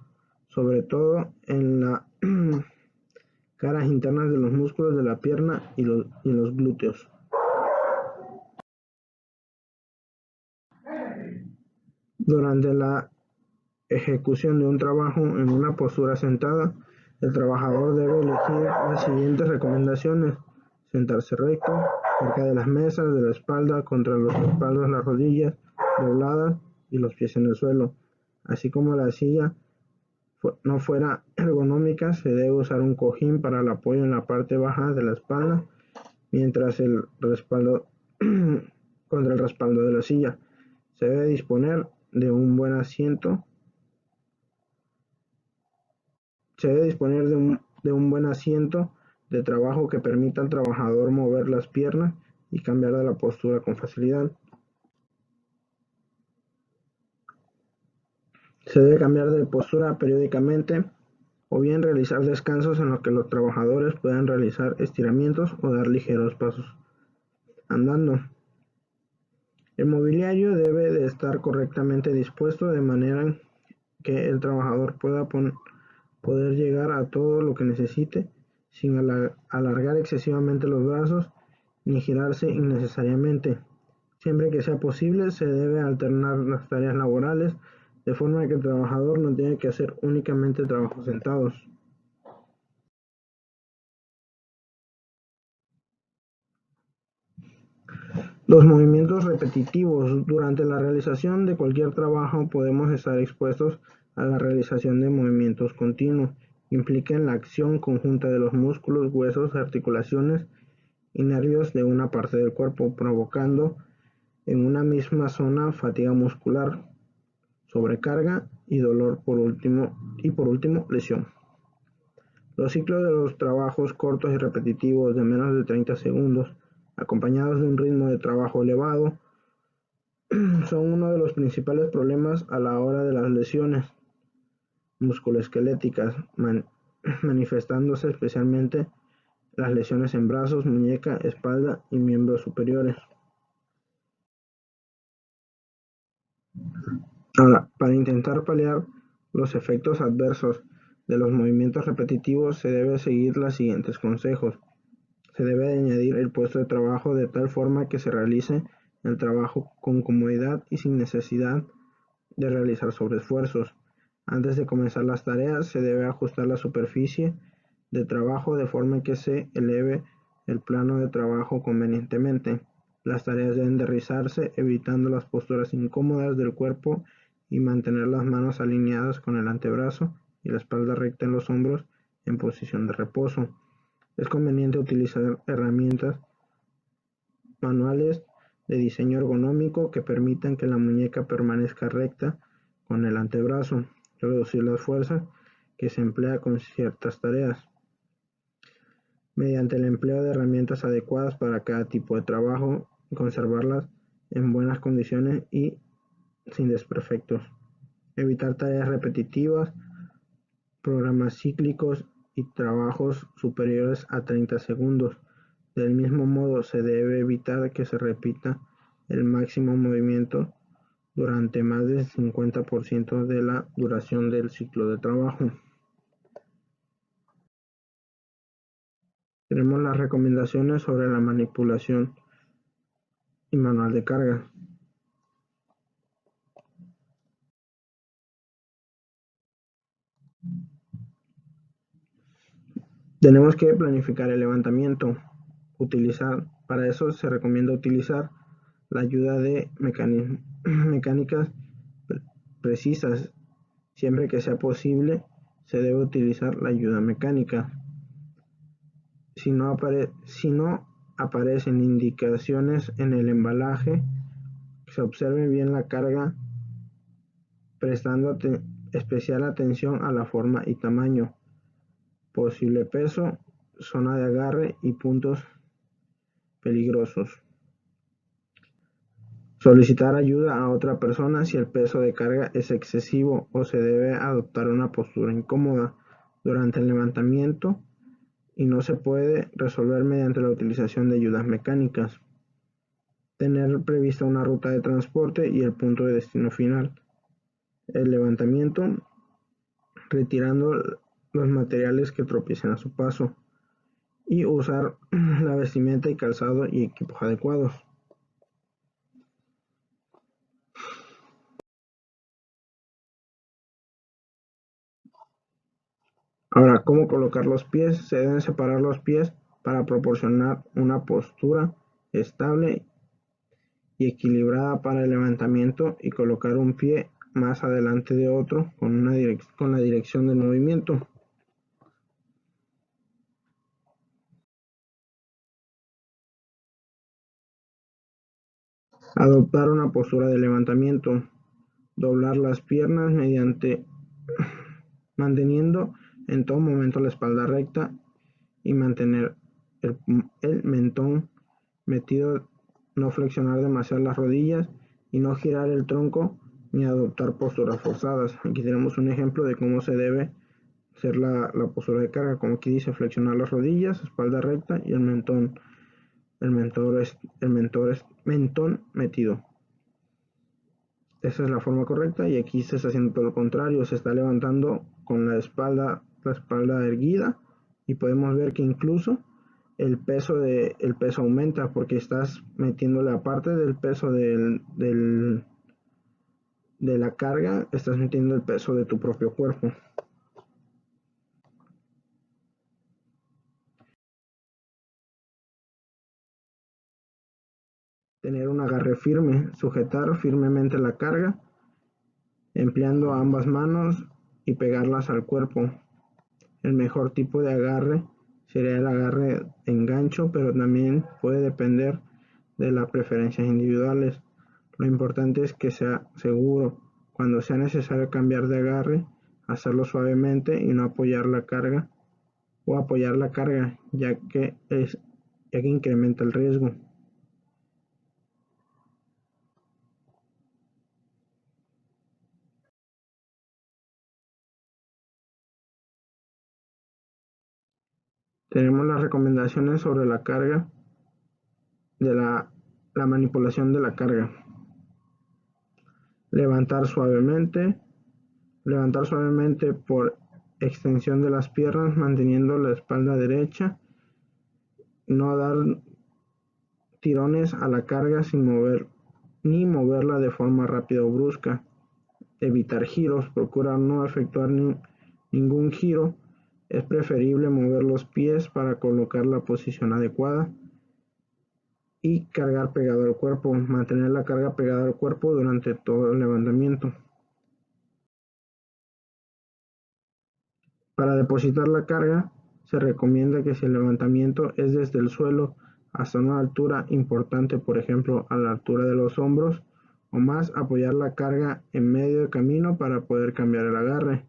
sobre todo en las caras internas de los músculos de la pierna y los glúteos. Durante la ejecución de un trabajo en una postura sentada, el trabajador debe elegir las siguientes recomendaciones: sentarse recto, cerca de las mesas, de la espalda, contra los respaldos, las rodillas dobladas y los pies en el suelo, así como la silla no fuera ergonómica, se debe usar un cojín para el apoyo en la parte baja de la espalda, mientras el respaldo contra el respaldo de la silla. Se debe disponer de un buen asiento. De trabajo que permita al trabajador mover las piernas y cambiar de la postura con facilidad. Se debe cambiar de postura periódicamente o bien realizar descansos en los que los trabajadores puedan realizar estiramientos o dar ligeros pasos andando. El mobiliario debe de estar correctamente dispuesto de manera que el trabajador pueda poder llegar a todo lo que necesite sin alargar excesivamente los brazos ni girarse innecesariamente. Siempre que sea posible, se debe alternar las tareas laborales de forma que el trabajador no tenga que hacer únicamente trabajos sentados. Los movimientos repetitivos. Durante la realización de cualquier trabajo podemos estar expuestos a la realización de movimientos continuos. Implican la acción conjunta de los músculos, huesos, articulaciones y nervios de una parte del cuerpo, provocando en una misma zona fatiga muscular, sobrecarga y dolor por último lesión. Los ciclos de los trabajos cortos y repetitivos de menos de 30 segundos, acompañados de un ritmo de trabajo elevado, son uno de los principales problemas a la hora de las lesiones musculoesqueléticas, manifestándose especialmente las lesiones en brazos, muñeca, espalda y miembros superiores. Ahora, para intentar paliar los efectos adversos de los movimientos repetitivos, se debe seguir los siguientes consejos. Se debe añadir el puesto de trabajo de tal forma que se realice el trabajo con comodidad y sin necesidad de realizar sobreesfuerzos. Antes de comenzar las tareas, se debe ajustar la superficie de trabajo de forma que se eleve el plano de trabajo convenientemente. Las tareas deben de realizarse evitando las posturas incómodas del cuerpo y mantener las manos alineadas con el antebrazo y la espalda recta en los hombros en posición de reposo. Es conveniente utilizar herramientas manuales de diseño ergonómico que permitan que la muñeca permanezca recta con el antebrazo, reducir las fuerzas que se emplea con ciertas tareas, mediante el empleo de herramientas adecuadas para cada tipo de trabajo y conservarlas en buenas condiciones y sin desperfectos. Evitar tareas repetitivas, programas cíclicos y trabajos superiores a 30 segundos. Del mismo modo, se debe evitar que se repita el máximo movimiento durante más del 50% de la duración del ciclo de trabajo. Tenemos las recomendaciones sobre la manipulación y manual de carga. Tenemos que planificar el levantamiento. Para eso se recomienda utilizar la ayuda de mecánicas precisas. Siempre que sea posible, se debe utilizar la ayuda mecánica. Si no aparecen indicaciones en el embalaje, se observe bien la carga, prestando especial atención a la forma y tamaño, posible peso, zona de agarre y puntos peligrosos. Solicitar ayuda a otra persona si el peso de carga es excesivo o se debe adoptar una postura incómoda durante el levantamiento y no se puede resolver mediante la utilización de ayudas mecánicas. Tener prevista una ruta de transporte y el punto de destino final. El levantamiento, retirando los materiales que tropiecen a su paso y usar la vestimenta y calzado y equipos adecuados. Ahora, ¿cómo colocar los pies? Se deben separar los pies para proporcionar una postura estable y equilibrada para el levantamiento y colocar un pie más adelante de otro con la dirección del movimiento. Adoptar una postura de levantamiento. Doblar las piernas manteniendo en todo momento la espalda recta y mantener el mentón metido, no flexionar demasiado las rodillas y no girar el tronco ni adoptar posturas forzadas. Aquí tenemos un ejemplo de cómo se debe hacer la postura de carga, como aquí dice: flexionar las rodillas, espalda recta y el mentón metido. Esa es la forma correcta, y aquí se está haciendo todo lo contrario, se está levantando con la espalda erguida, y podemos ver que incluso el peso aumenta porque estás metiéndole, aparte del peso de la carga, estás metiendo el peso de tu propio cuerpo. Tener un agarre firme, sujetar firmemente la carga, empleando ambas manos y pegarlas al cuerpo. El mejor tipo de agarre sería el agarre en gancho, pero también puede depender de las preferencias individuales. Lo importante es que sea seguro. Cuando sea necesario cambiar de agarre, hacerlo suavemente y no apoyar la carga, ya que incrementa el riesgo. Tenemos las recomendaciones sobre la carga, de la manipulación de la carga. Levantar suavemente por extensión de las piernas, manteniendo la espalda derecha. No dar tirones a la carga ni moverla de forma rápida o brusca. Evitar giros, procura no efectuar ningún giro. Es preferible mover los pies para colocar la posición adecuada. Y cargar pegado al cuerpo, mantener la carga pegada al cuerpo durante todo el levantamiento. Para depositar la carga, se recomienda que si el levantamiento es desde el suelo hasta una altura importante, por ejemplo a la altura de los hombros o más, apoyar la carga en medio del camino para poder cambiar el agarre.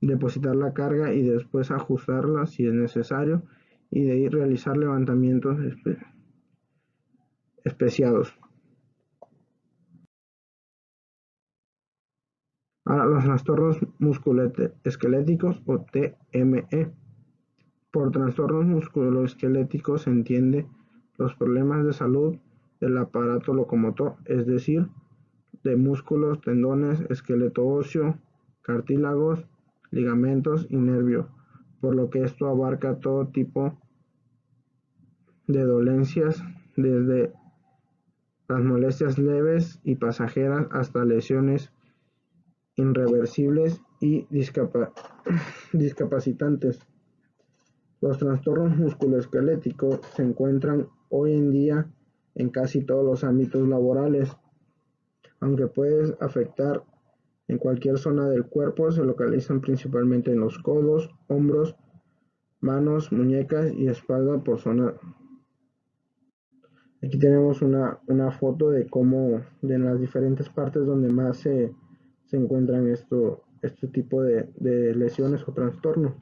Depositar la carga y después ajustarla si es necesario, y de ahí realizar levantamientos especiados. Ahora, los trastornos musculoesqueléticos o TME. Por trastornos musculoesqueléticos se entiende los problemas de salud del aparato locomotor, es decir, de músculos, tendones, esqueleto óseo, cartílagos, ligamentos y nervios, por lo que esto abarca todo tipo de dolencias, desde las molestias leves y pasajeras hasta lesiones irreversibles y discapacitantes. Los trastornos musculoesqueléticos se encuentran hoy en día en casi todos los ámbitos laborales. Aunque pueden afectar en cualquier zona del cuerpo, se localizan principalmente en los codos, hombros, manos, muñecas y espalda por zona. Aquí tenemos una foto de cómo, de las diferentes partes donde más se encuentran este tipo de lesiones o trastornos.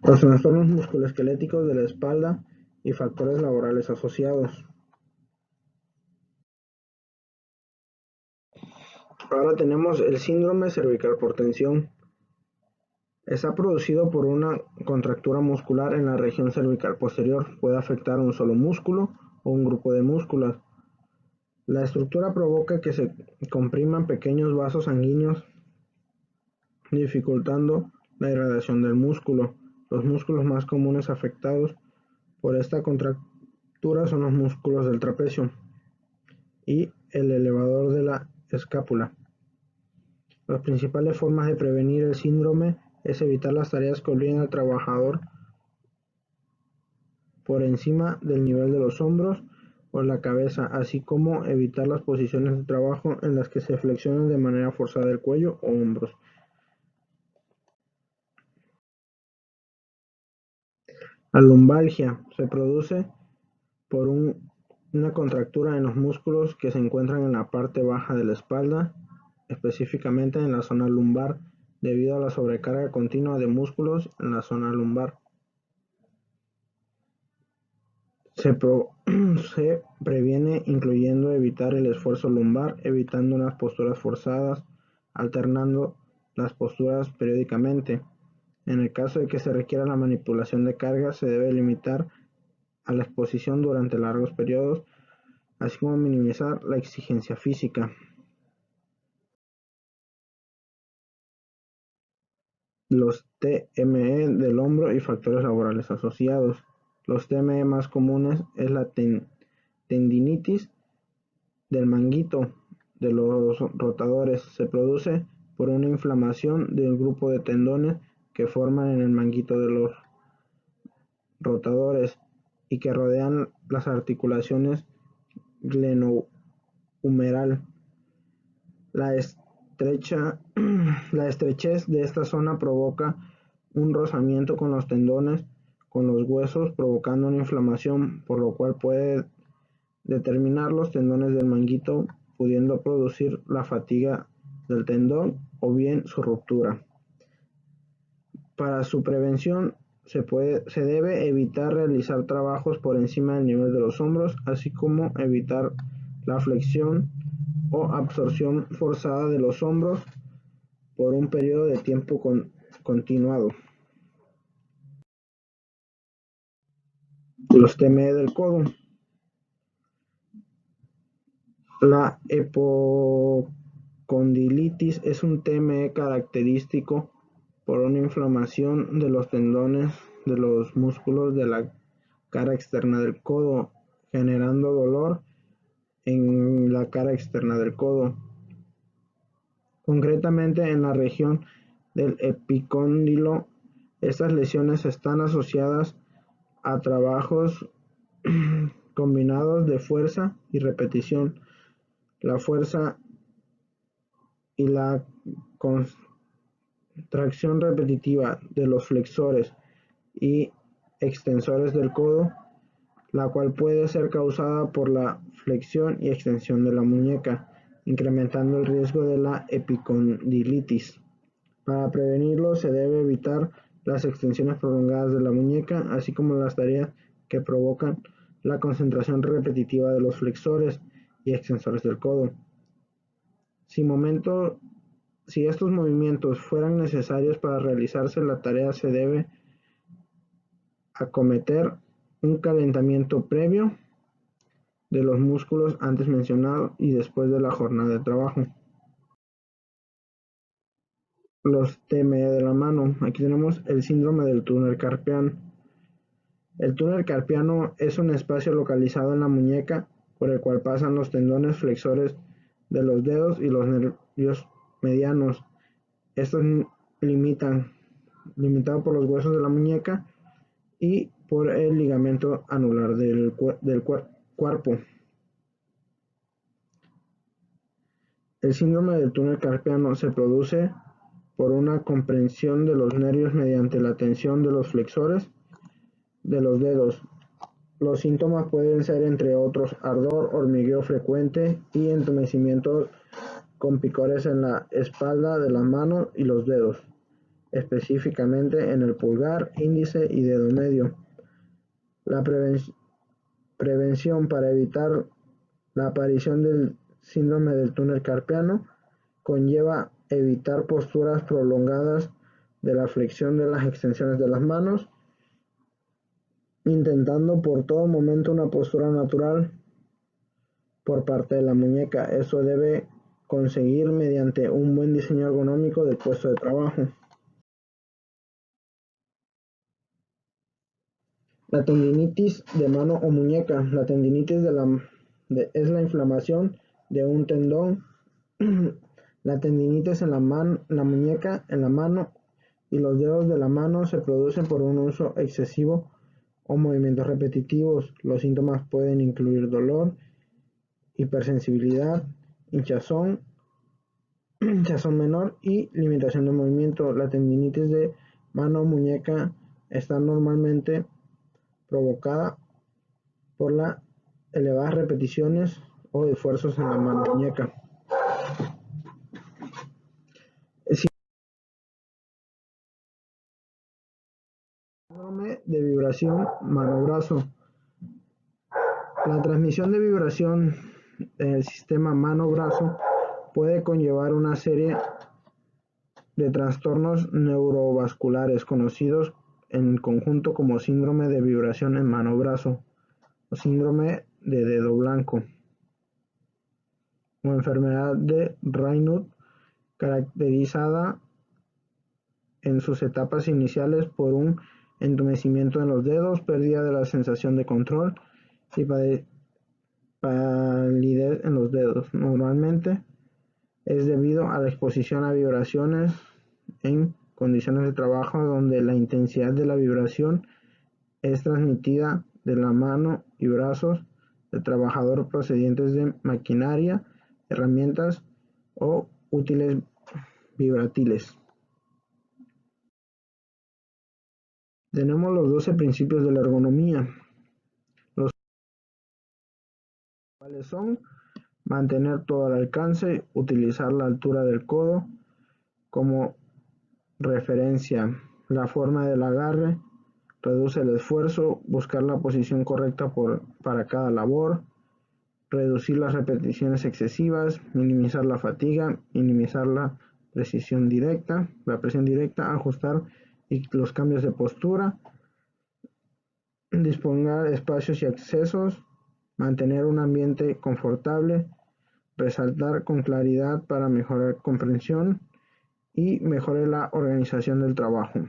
Los trastornos musculoesqueléticos de la espalda y factores laborales asociados. Ahora tenemos el síndrome cervical por tensión. Está producido por una contractura muscular en la región cervical posterior. Puede afectar un solo músculo o un grupo de músculos. La estructura provoca que se compriman pequeños vasos sanguíneos, dificultando la irradiación del músculo. Los músculos más comunes afectados por esta contractura son los músculos del trapecio y el elevador de la escápula. Las principales formas de prevenir el síndrome es evitar las tareas que obliguen al trabajador por encima del nivel de los hombros, o la cabeza, así como evitar las posiciones de trabajo en las que se flexionan de manera forzada el cuello o hombros. La lumbalgia se produce por una contractura en los músculos que se encuentran en la parte baja de la espalda, específicamente en la zona lumbar, debido a la sobrecarga continua de músculos en la zona lumbar. Se previene incluyendo evitar el esfuerzo lumbar, evitando unas posturas forzadas, alternando las posturas periódicamente. En el caso de que se requiera la manipulación de cargas, se debe limitar a la exposición durante largos periodos, así como minimizar la exigencia física. Los TME del hombro y factores laborales asociados. Los TME más comunes es la tendinitis del manguito de los rotadores. Se produce por una inflamación del grupo de tendones que forman en el manguito de los rotadores y que rodean las articulaciones glenohumeral. La estrechez de esta zona provoca un rozamiento con los tendones, con los huesos, provocando una inflamación, por lo cual puede determinar los tendones del manguito, pudiendo producir la fatiga del tendón o bien su ruptura. Para su prevención se debe evitar realizar trabajos por encima del nivel de los hombros, así como evitar la flexión o absorción forzada de los hombros por un periodo de tiempo continuado. Los TME del codo. La epicondilitis es un TME característico por una inflamación de los tendones de los músculos de la cara externa del codo, generando dolor en la cara externa del codo, concretamente en la región del epicóndilo. Estas lesiones están asociadas a trabajos combinados de fuerza y repetición. La fuerza y la contracción repetitiva de los flexores y extensores del codo, la cual puede ser causada por la flexión y extensión de la muñeca, incrementando el riesgo de la epicondilitis. Para prevenirlo se debe evitar las extensiones prolongadas de la muñeca, así como las tareas que provocan la concentración repetitiva de los flexores y extensores del codo. Si estos movimientos fueran necesarios para realizarse la tarea, se debe acometer un calentamiento previo de los músculos antes mencionados y después de la jornada de trabajo. Los TME de la mano. Aquí tenemos el síndrome del túnel carpiano. El túnel carpiano es un espacio localizado en la muñeca por el cual pasan los tendones flexores de los dedos y los nervios medianos. Estos limitado por los huesos de la muñeca y por el ligamento anular del cuerpo. El síndrome del túnel carpiano se produce por una compresión de los nervios mediante la tensión de los flexores de los dedos. Los síntomas pueden ser, entre otros, ardor, hormigueo frecuente y entumecimiento con picores en la espalda de las manos y los dedos, específicamente en el pulgar, índice y dedo medio. La prevención para evitar la aparición del síndrome del túnel carpiano conlleva evitar posturas prolongadas de la flexión de las extensiones de las manos, intentando por todo momento una postura natural por parte de la muñeca. Eso debe conseguir mediante un buen diseño ergonómico del puesto de trabajo. La tendinitis de mano o muñeca. La tendinitis es la inflamación de un tendón. La tendinitis en la muñeca, en la mano y los dedos de la mano se producen por un uso excesivo o movimientos repetitivos. Los síntomas pueden incluir dolor, hipersensibilidad, hinchazón menor y limitación de movimiento. La tendinitis de mano o muñeca está normalmente provocada por las elevadas repeticiones o esfuerzos en la mano o muñeca. El síndrome de vibración mano-brazo. La transmisión de vibración en el sistema mano-brazo puede conllevar una serie de trastornos neurovasculares conocidos en conjunto como síndrome de vibración en mano-brazo o síndrome de dedo blanco o enfermedad de Raynaud, caracterizada en sus etapas iniciales por un entumecimiento en los dedos, pérdida de la sensación de control y palidez en los dedos. Normalmente es debido a la exposición a vibraciones en condiciones de trabajo donde la intensidad de la vibración es transmitida de la mano y brazos del trabajador procedentes de maquinaria, herramientas o útiles vibrátiles. Tenemos los 12 principios de la ergonomía, los cuales son: mantener todo al alcance, utilizar la altura del codo como referencia, la forma del agarre, reduce el esfuerzo, buscar la posición correcta para cada labor, reducir las repeticiones excesivas, minimizar la fatiga, minimizar la presión directa, ajustar y los cambios de postura, disponer espacios y accesos, mantener un ambiente confortable, resaltar con claridad para mejorar comprensión y mejorar la organización del trabajo.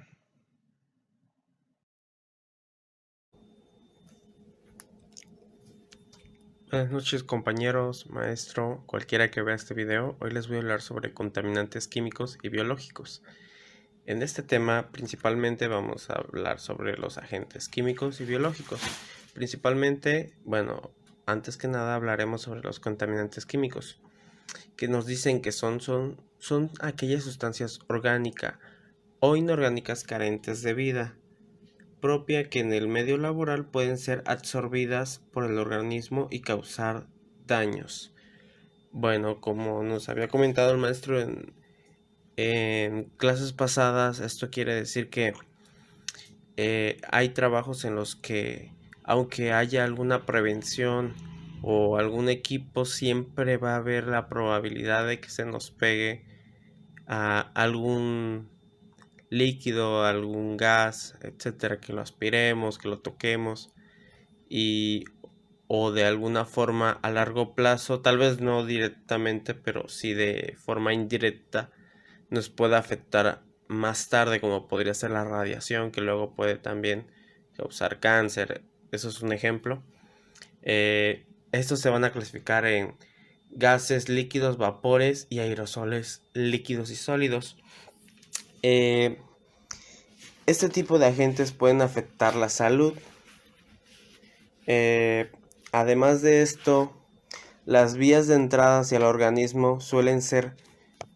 Buenas noches, compañeros, maestro, cualquiera que vea este video. Hoy les voy a hablar sobre contaminantes químicos y biológicos. En este tema principalmente vamos a hablar sobre los agentes químicos y biológicos. Principalmente, bueno, antes que nada hablaremos sobre los contaminantes químicos, que nos dicen que son aquellas sustancias orgánicas o inorgánicas carentes de vida propia que en el medio laboral pueden ser absorbidas por el organismo y causar daños. Bueno, como nos había comentado el maestro en clases pasadas, esto quiere decir que hay trabajos en los que, aunque haya alguna prevención o algún equipo, siempre va a haber la probabilidad de que se nos pegue a algún líquido, algún gas, etcétera, que lo aspiremos, que lo toquemos o de alguna forma a largo plazo, tal vez no directamente, pero sí de forma indirecta, nos puede afectar más tarde, como podría ser la radiación, que luego puede también causar cáncer. Eso es un ejemplo. Estos se van a clasificar en gases, líquidos, vapores y aerosoles líquidos y sólidos. Este tipo de agentes pueden afectar la salud. Además de esto, las vías de entrada hacia el organismo suelen ser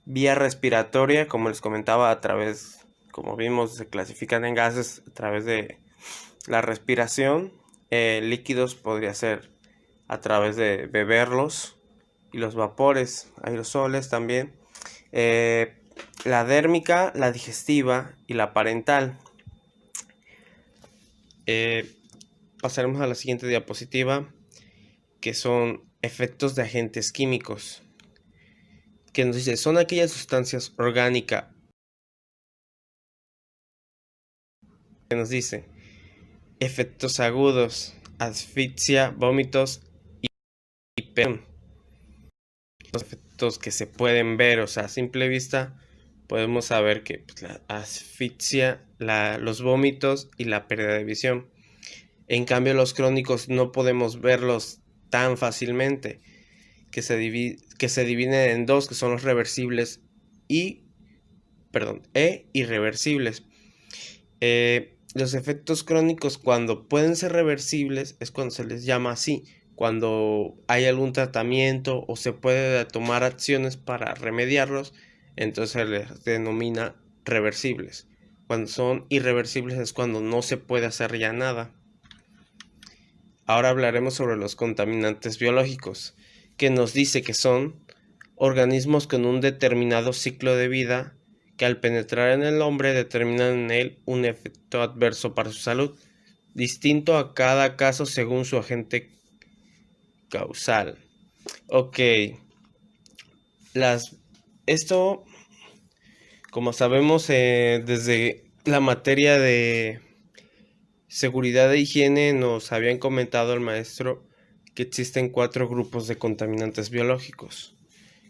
vía respiratoria, como les comentaba, como vimos, se clasifican en gases a través de la respiración. Líquidos podría ser a través de beberlos, y los vapores, aerosoles también. La dérmica, la digestiva y la parental. Pasaremos a la siguiente diapositiva, que son efectos de agentes químicos, que nos dice, son aquellas sustancias orgánicas, que nos dice efectos agudos, asfixia, vómitos y hipertensión. Los efectos que se pueden ver, o sea, a simple vista podemos saber que la asfixia, los vómitos y la pérdida de visión. En cambio, los crónicos no podemos verlos tan fácilmente, que se dividen en dos, que son los reversibles e irreversibles. Los efectos crónicos, cuando pueden ser reversibles, es cuando se les llama así, cuando hay algún tratamiento o se puede tomar acciones para remediarlos, entonces se les denomina reversibles. Cuando son irreversibles es cuando no se puede hacer ya nada. Ahora hablaremos sobre los contaminantes biológicos, que nos dice que son organismos con un determinado ciclo de vida que al penetrar en el hombre determinan en él un efecto adverso para su salud, distinto a cada caso según su agente causal. Ok, esto, como sabemos, desde la materia de seguridad e higiene nos habían comentado el maestro que existen 4 grupos de contaminantes biológicos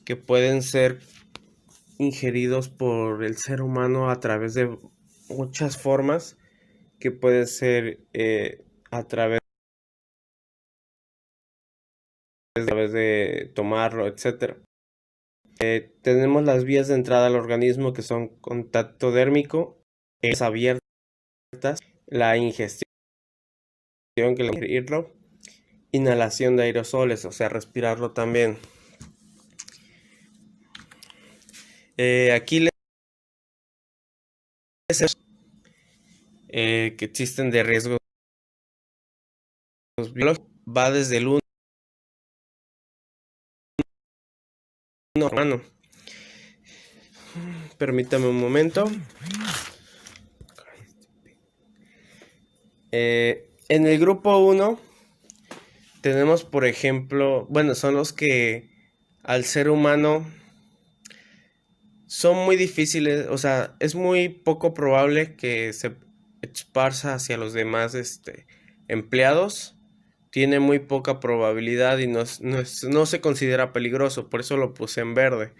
que pueden ser ingeridos por el ser humano a través de muchas formas, que puede ser a través de tomarlo, etc. Tenemos las vías de entrada al organismo, que son contacto dérmico, abiertas, la ingestión, que le ingerirlo, inhalación de aerosoles, o sea, respirarlo también. Aquí les que existen de riesgos biológicos, va desde el 1 humano. Permítame un momento. En el grupo 1 tenemos, por ejemplo, bueno, son los que al ser humano son muy difíciles, o sea, es muy poco probable que se esparza hacia los demás empleados. Tiene muy poca probabilidad y no se considera peligroso, por eso lo puse en verde.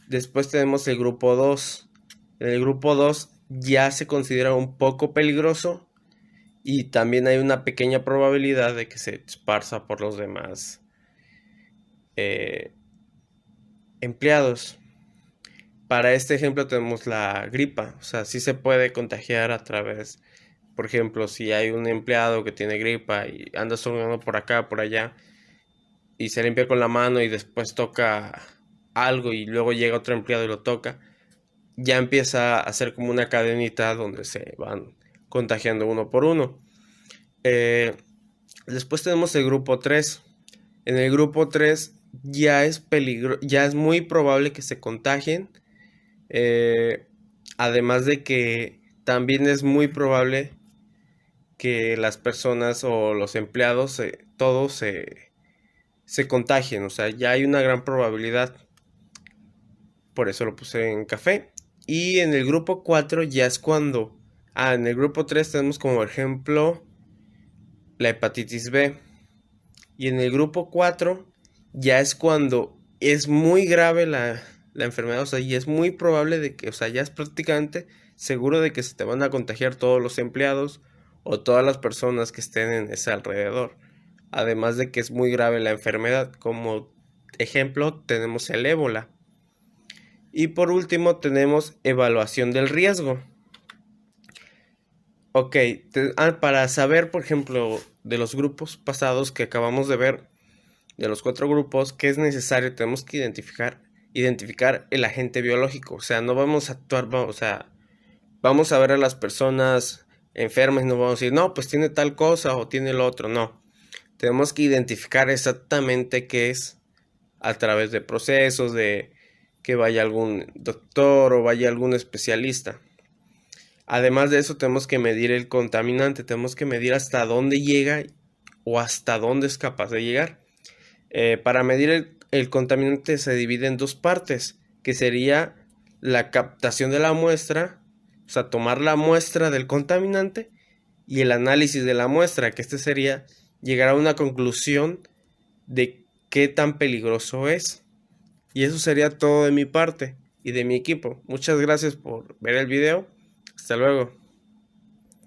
Después tenemos el grupo 2. En el grupo 2 ya se considera un poco peligroso y también hay una pequeña probabilidad de que se esparza por los demás empleados. Para este ejemplo tenemos la gripa, o sea, sí se puede contagiar a través, por ejemplo, si hay un empleado que tiene gripa y anda estornudando por acá, por allá, y se limpia con la mano y después toca algo y luego llega otro empleado y lo toca, ya empieza a ser como una cadenita donde se van contagiando uno por uno. Después tenemos el grupo 3. En el grupo 3 ya es muy probable que se contagien. Además de que también es muy probable que las personas o los empleados todos se contagien, o sea, ya hay una gran probabilidad. Por eso lo puse en café. Y en el grupo 4 ya es cuando en el grupo 3 tenemos como ejemplo la hepatitis B. Y en el grupo 4 ya es cuando es muy grave la enfermedad, o sea, y es muy probable de que, o sea, ya es prácticamente seguro de que se te van a contagiar todos los empleados o todas las personas que estén en ese alrededor. Además de que es muy grave la enfermedad. Como ejemplo tenemos el ébola. Y por último tenemos evaluación del riesgo. Ok, para saber, por ejemplo, de los grupos pasados que acabamos de ver, de los 4 grupos, ¿qué es necesario? Tenemos que identificar el agente biológico. O sea, no vamos a actuar, o sea, vamos a ver a las personas enfermas y no vamos a decir, no, pues tiene tal cosa o tiene lo otro. No, tenemos que identificar exactamente qué es a través de procesos, de que vaya algún doctor o vaya algún especialista. Además de eso, tenemos que medir el contaminante, tenemos que medir hasta dónde llega o hasta dónde es capaz de llegar. Para medir el contaminante se divide en 2 partes, que sería la captación de la muestra, o sea, tomar la muestra del contaminante, y el análisis de la muestra, que sería llegar a una conclusión de qué tan peligroso es. Y eso sería todo de mi parte y de mi equipo. Muchas gracias por ver el video. Hasta luego.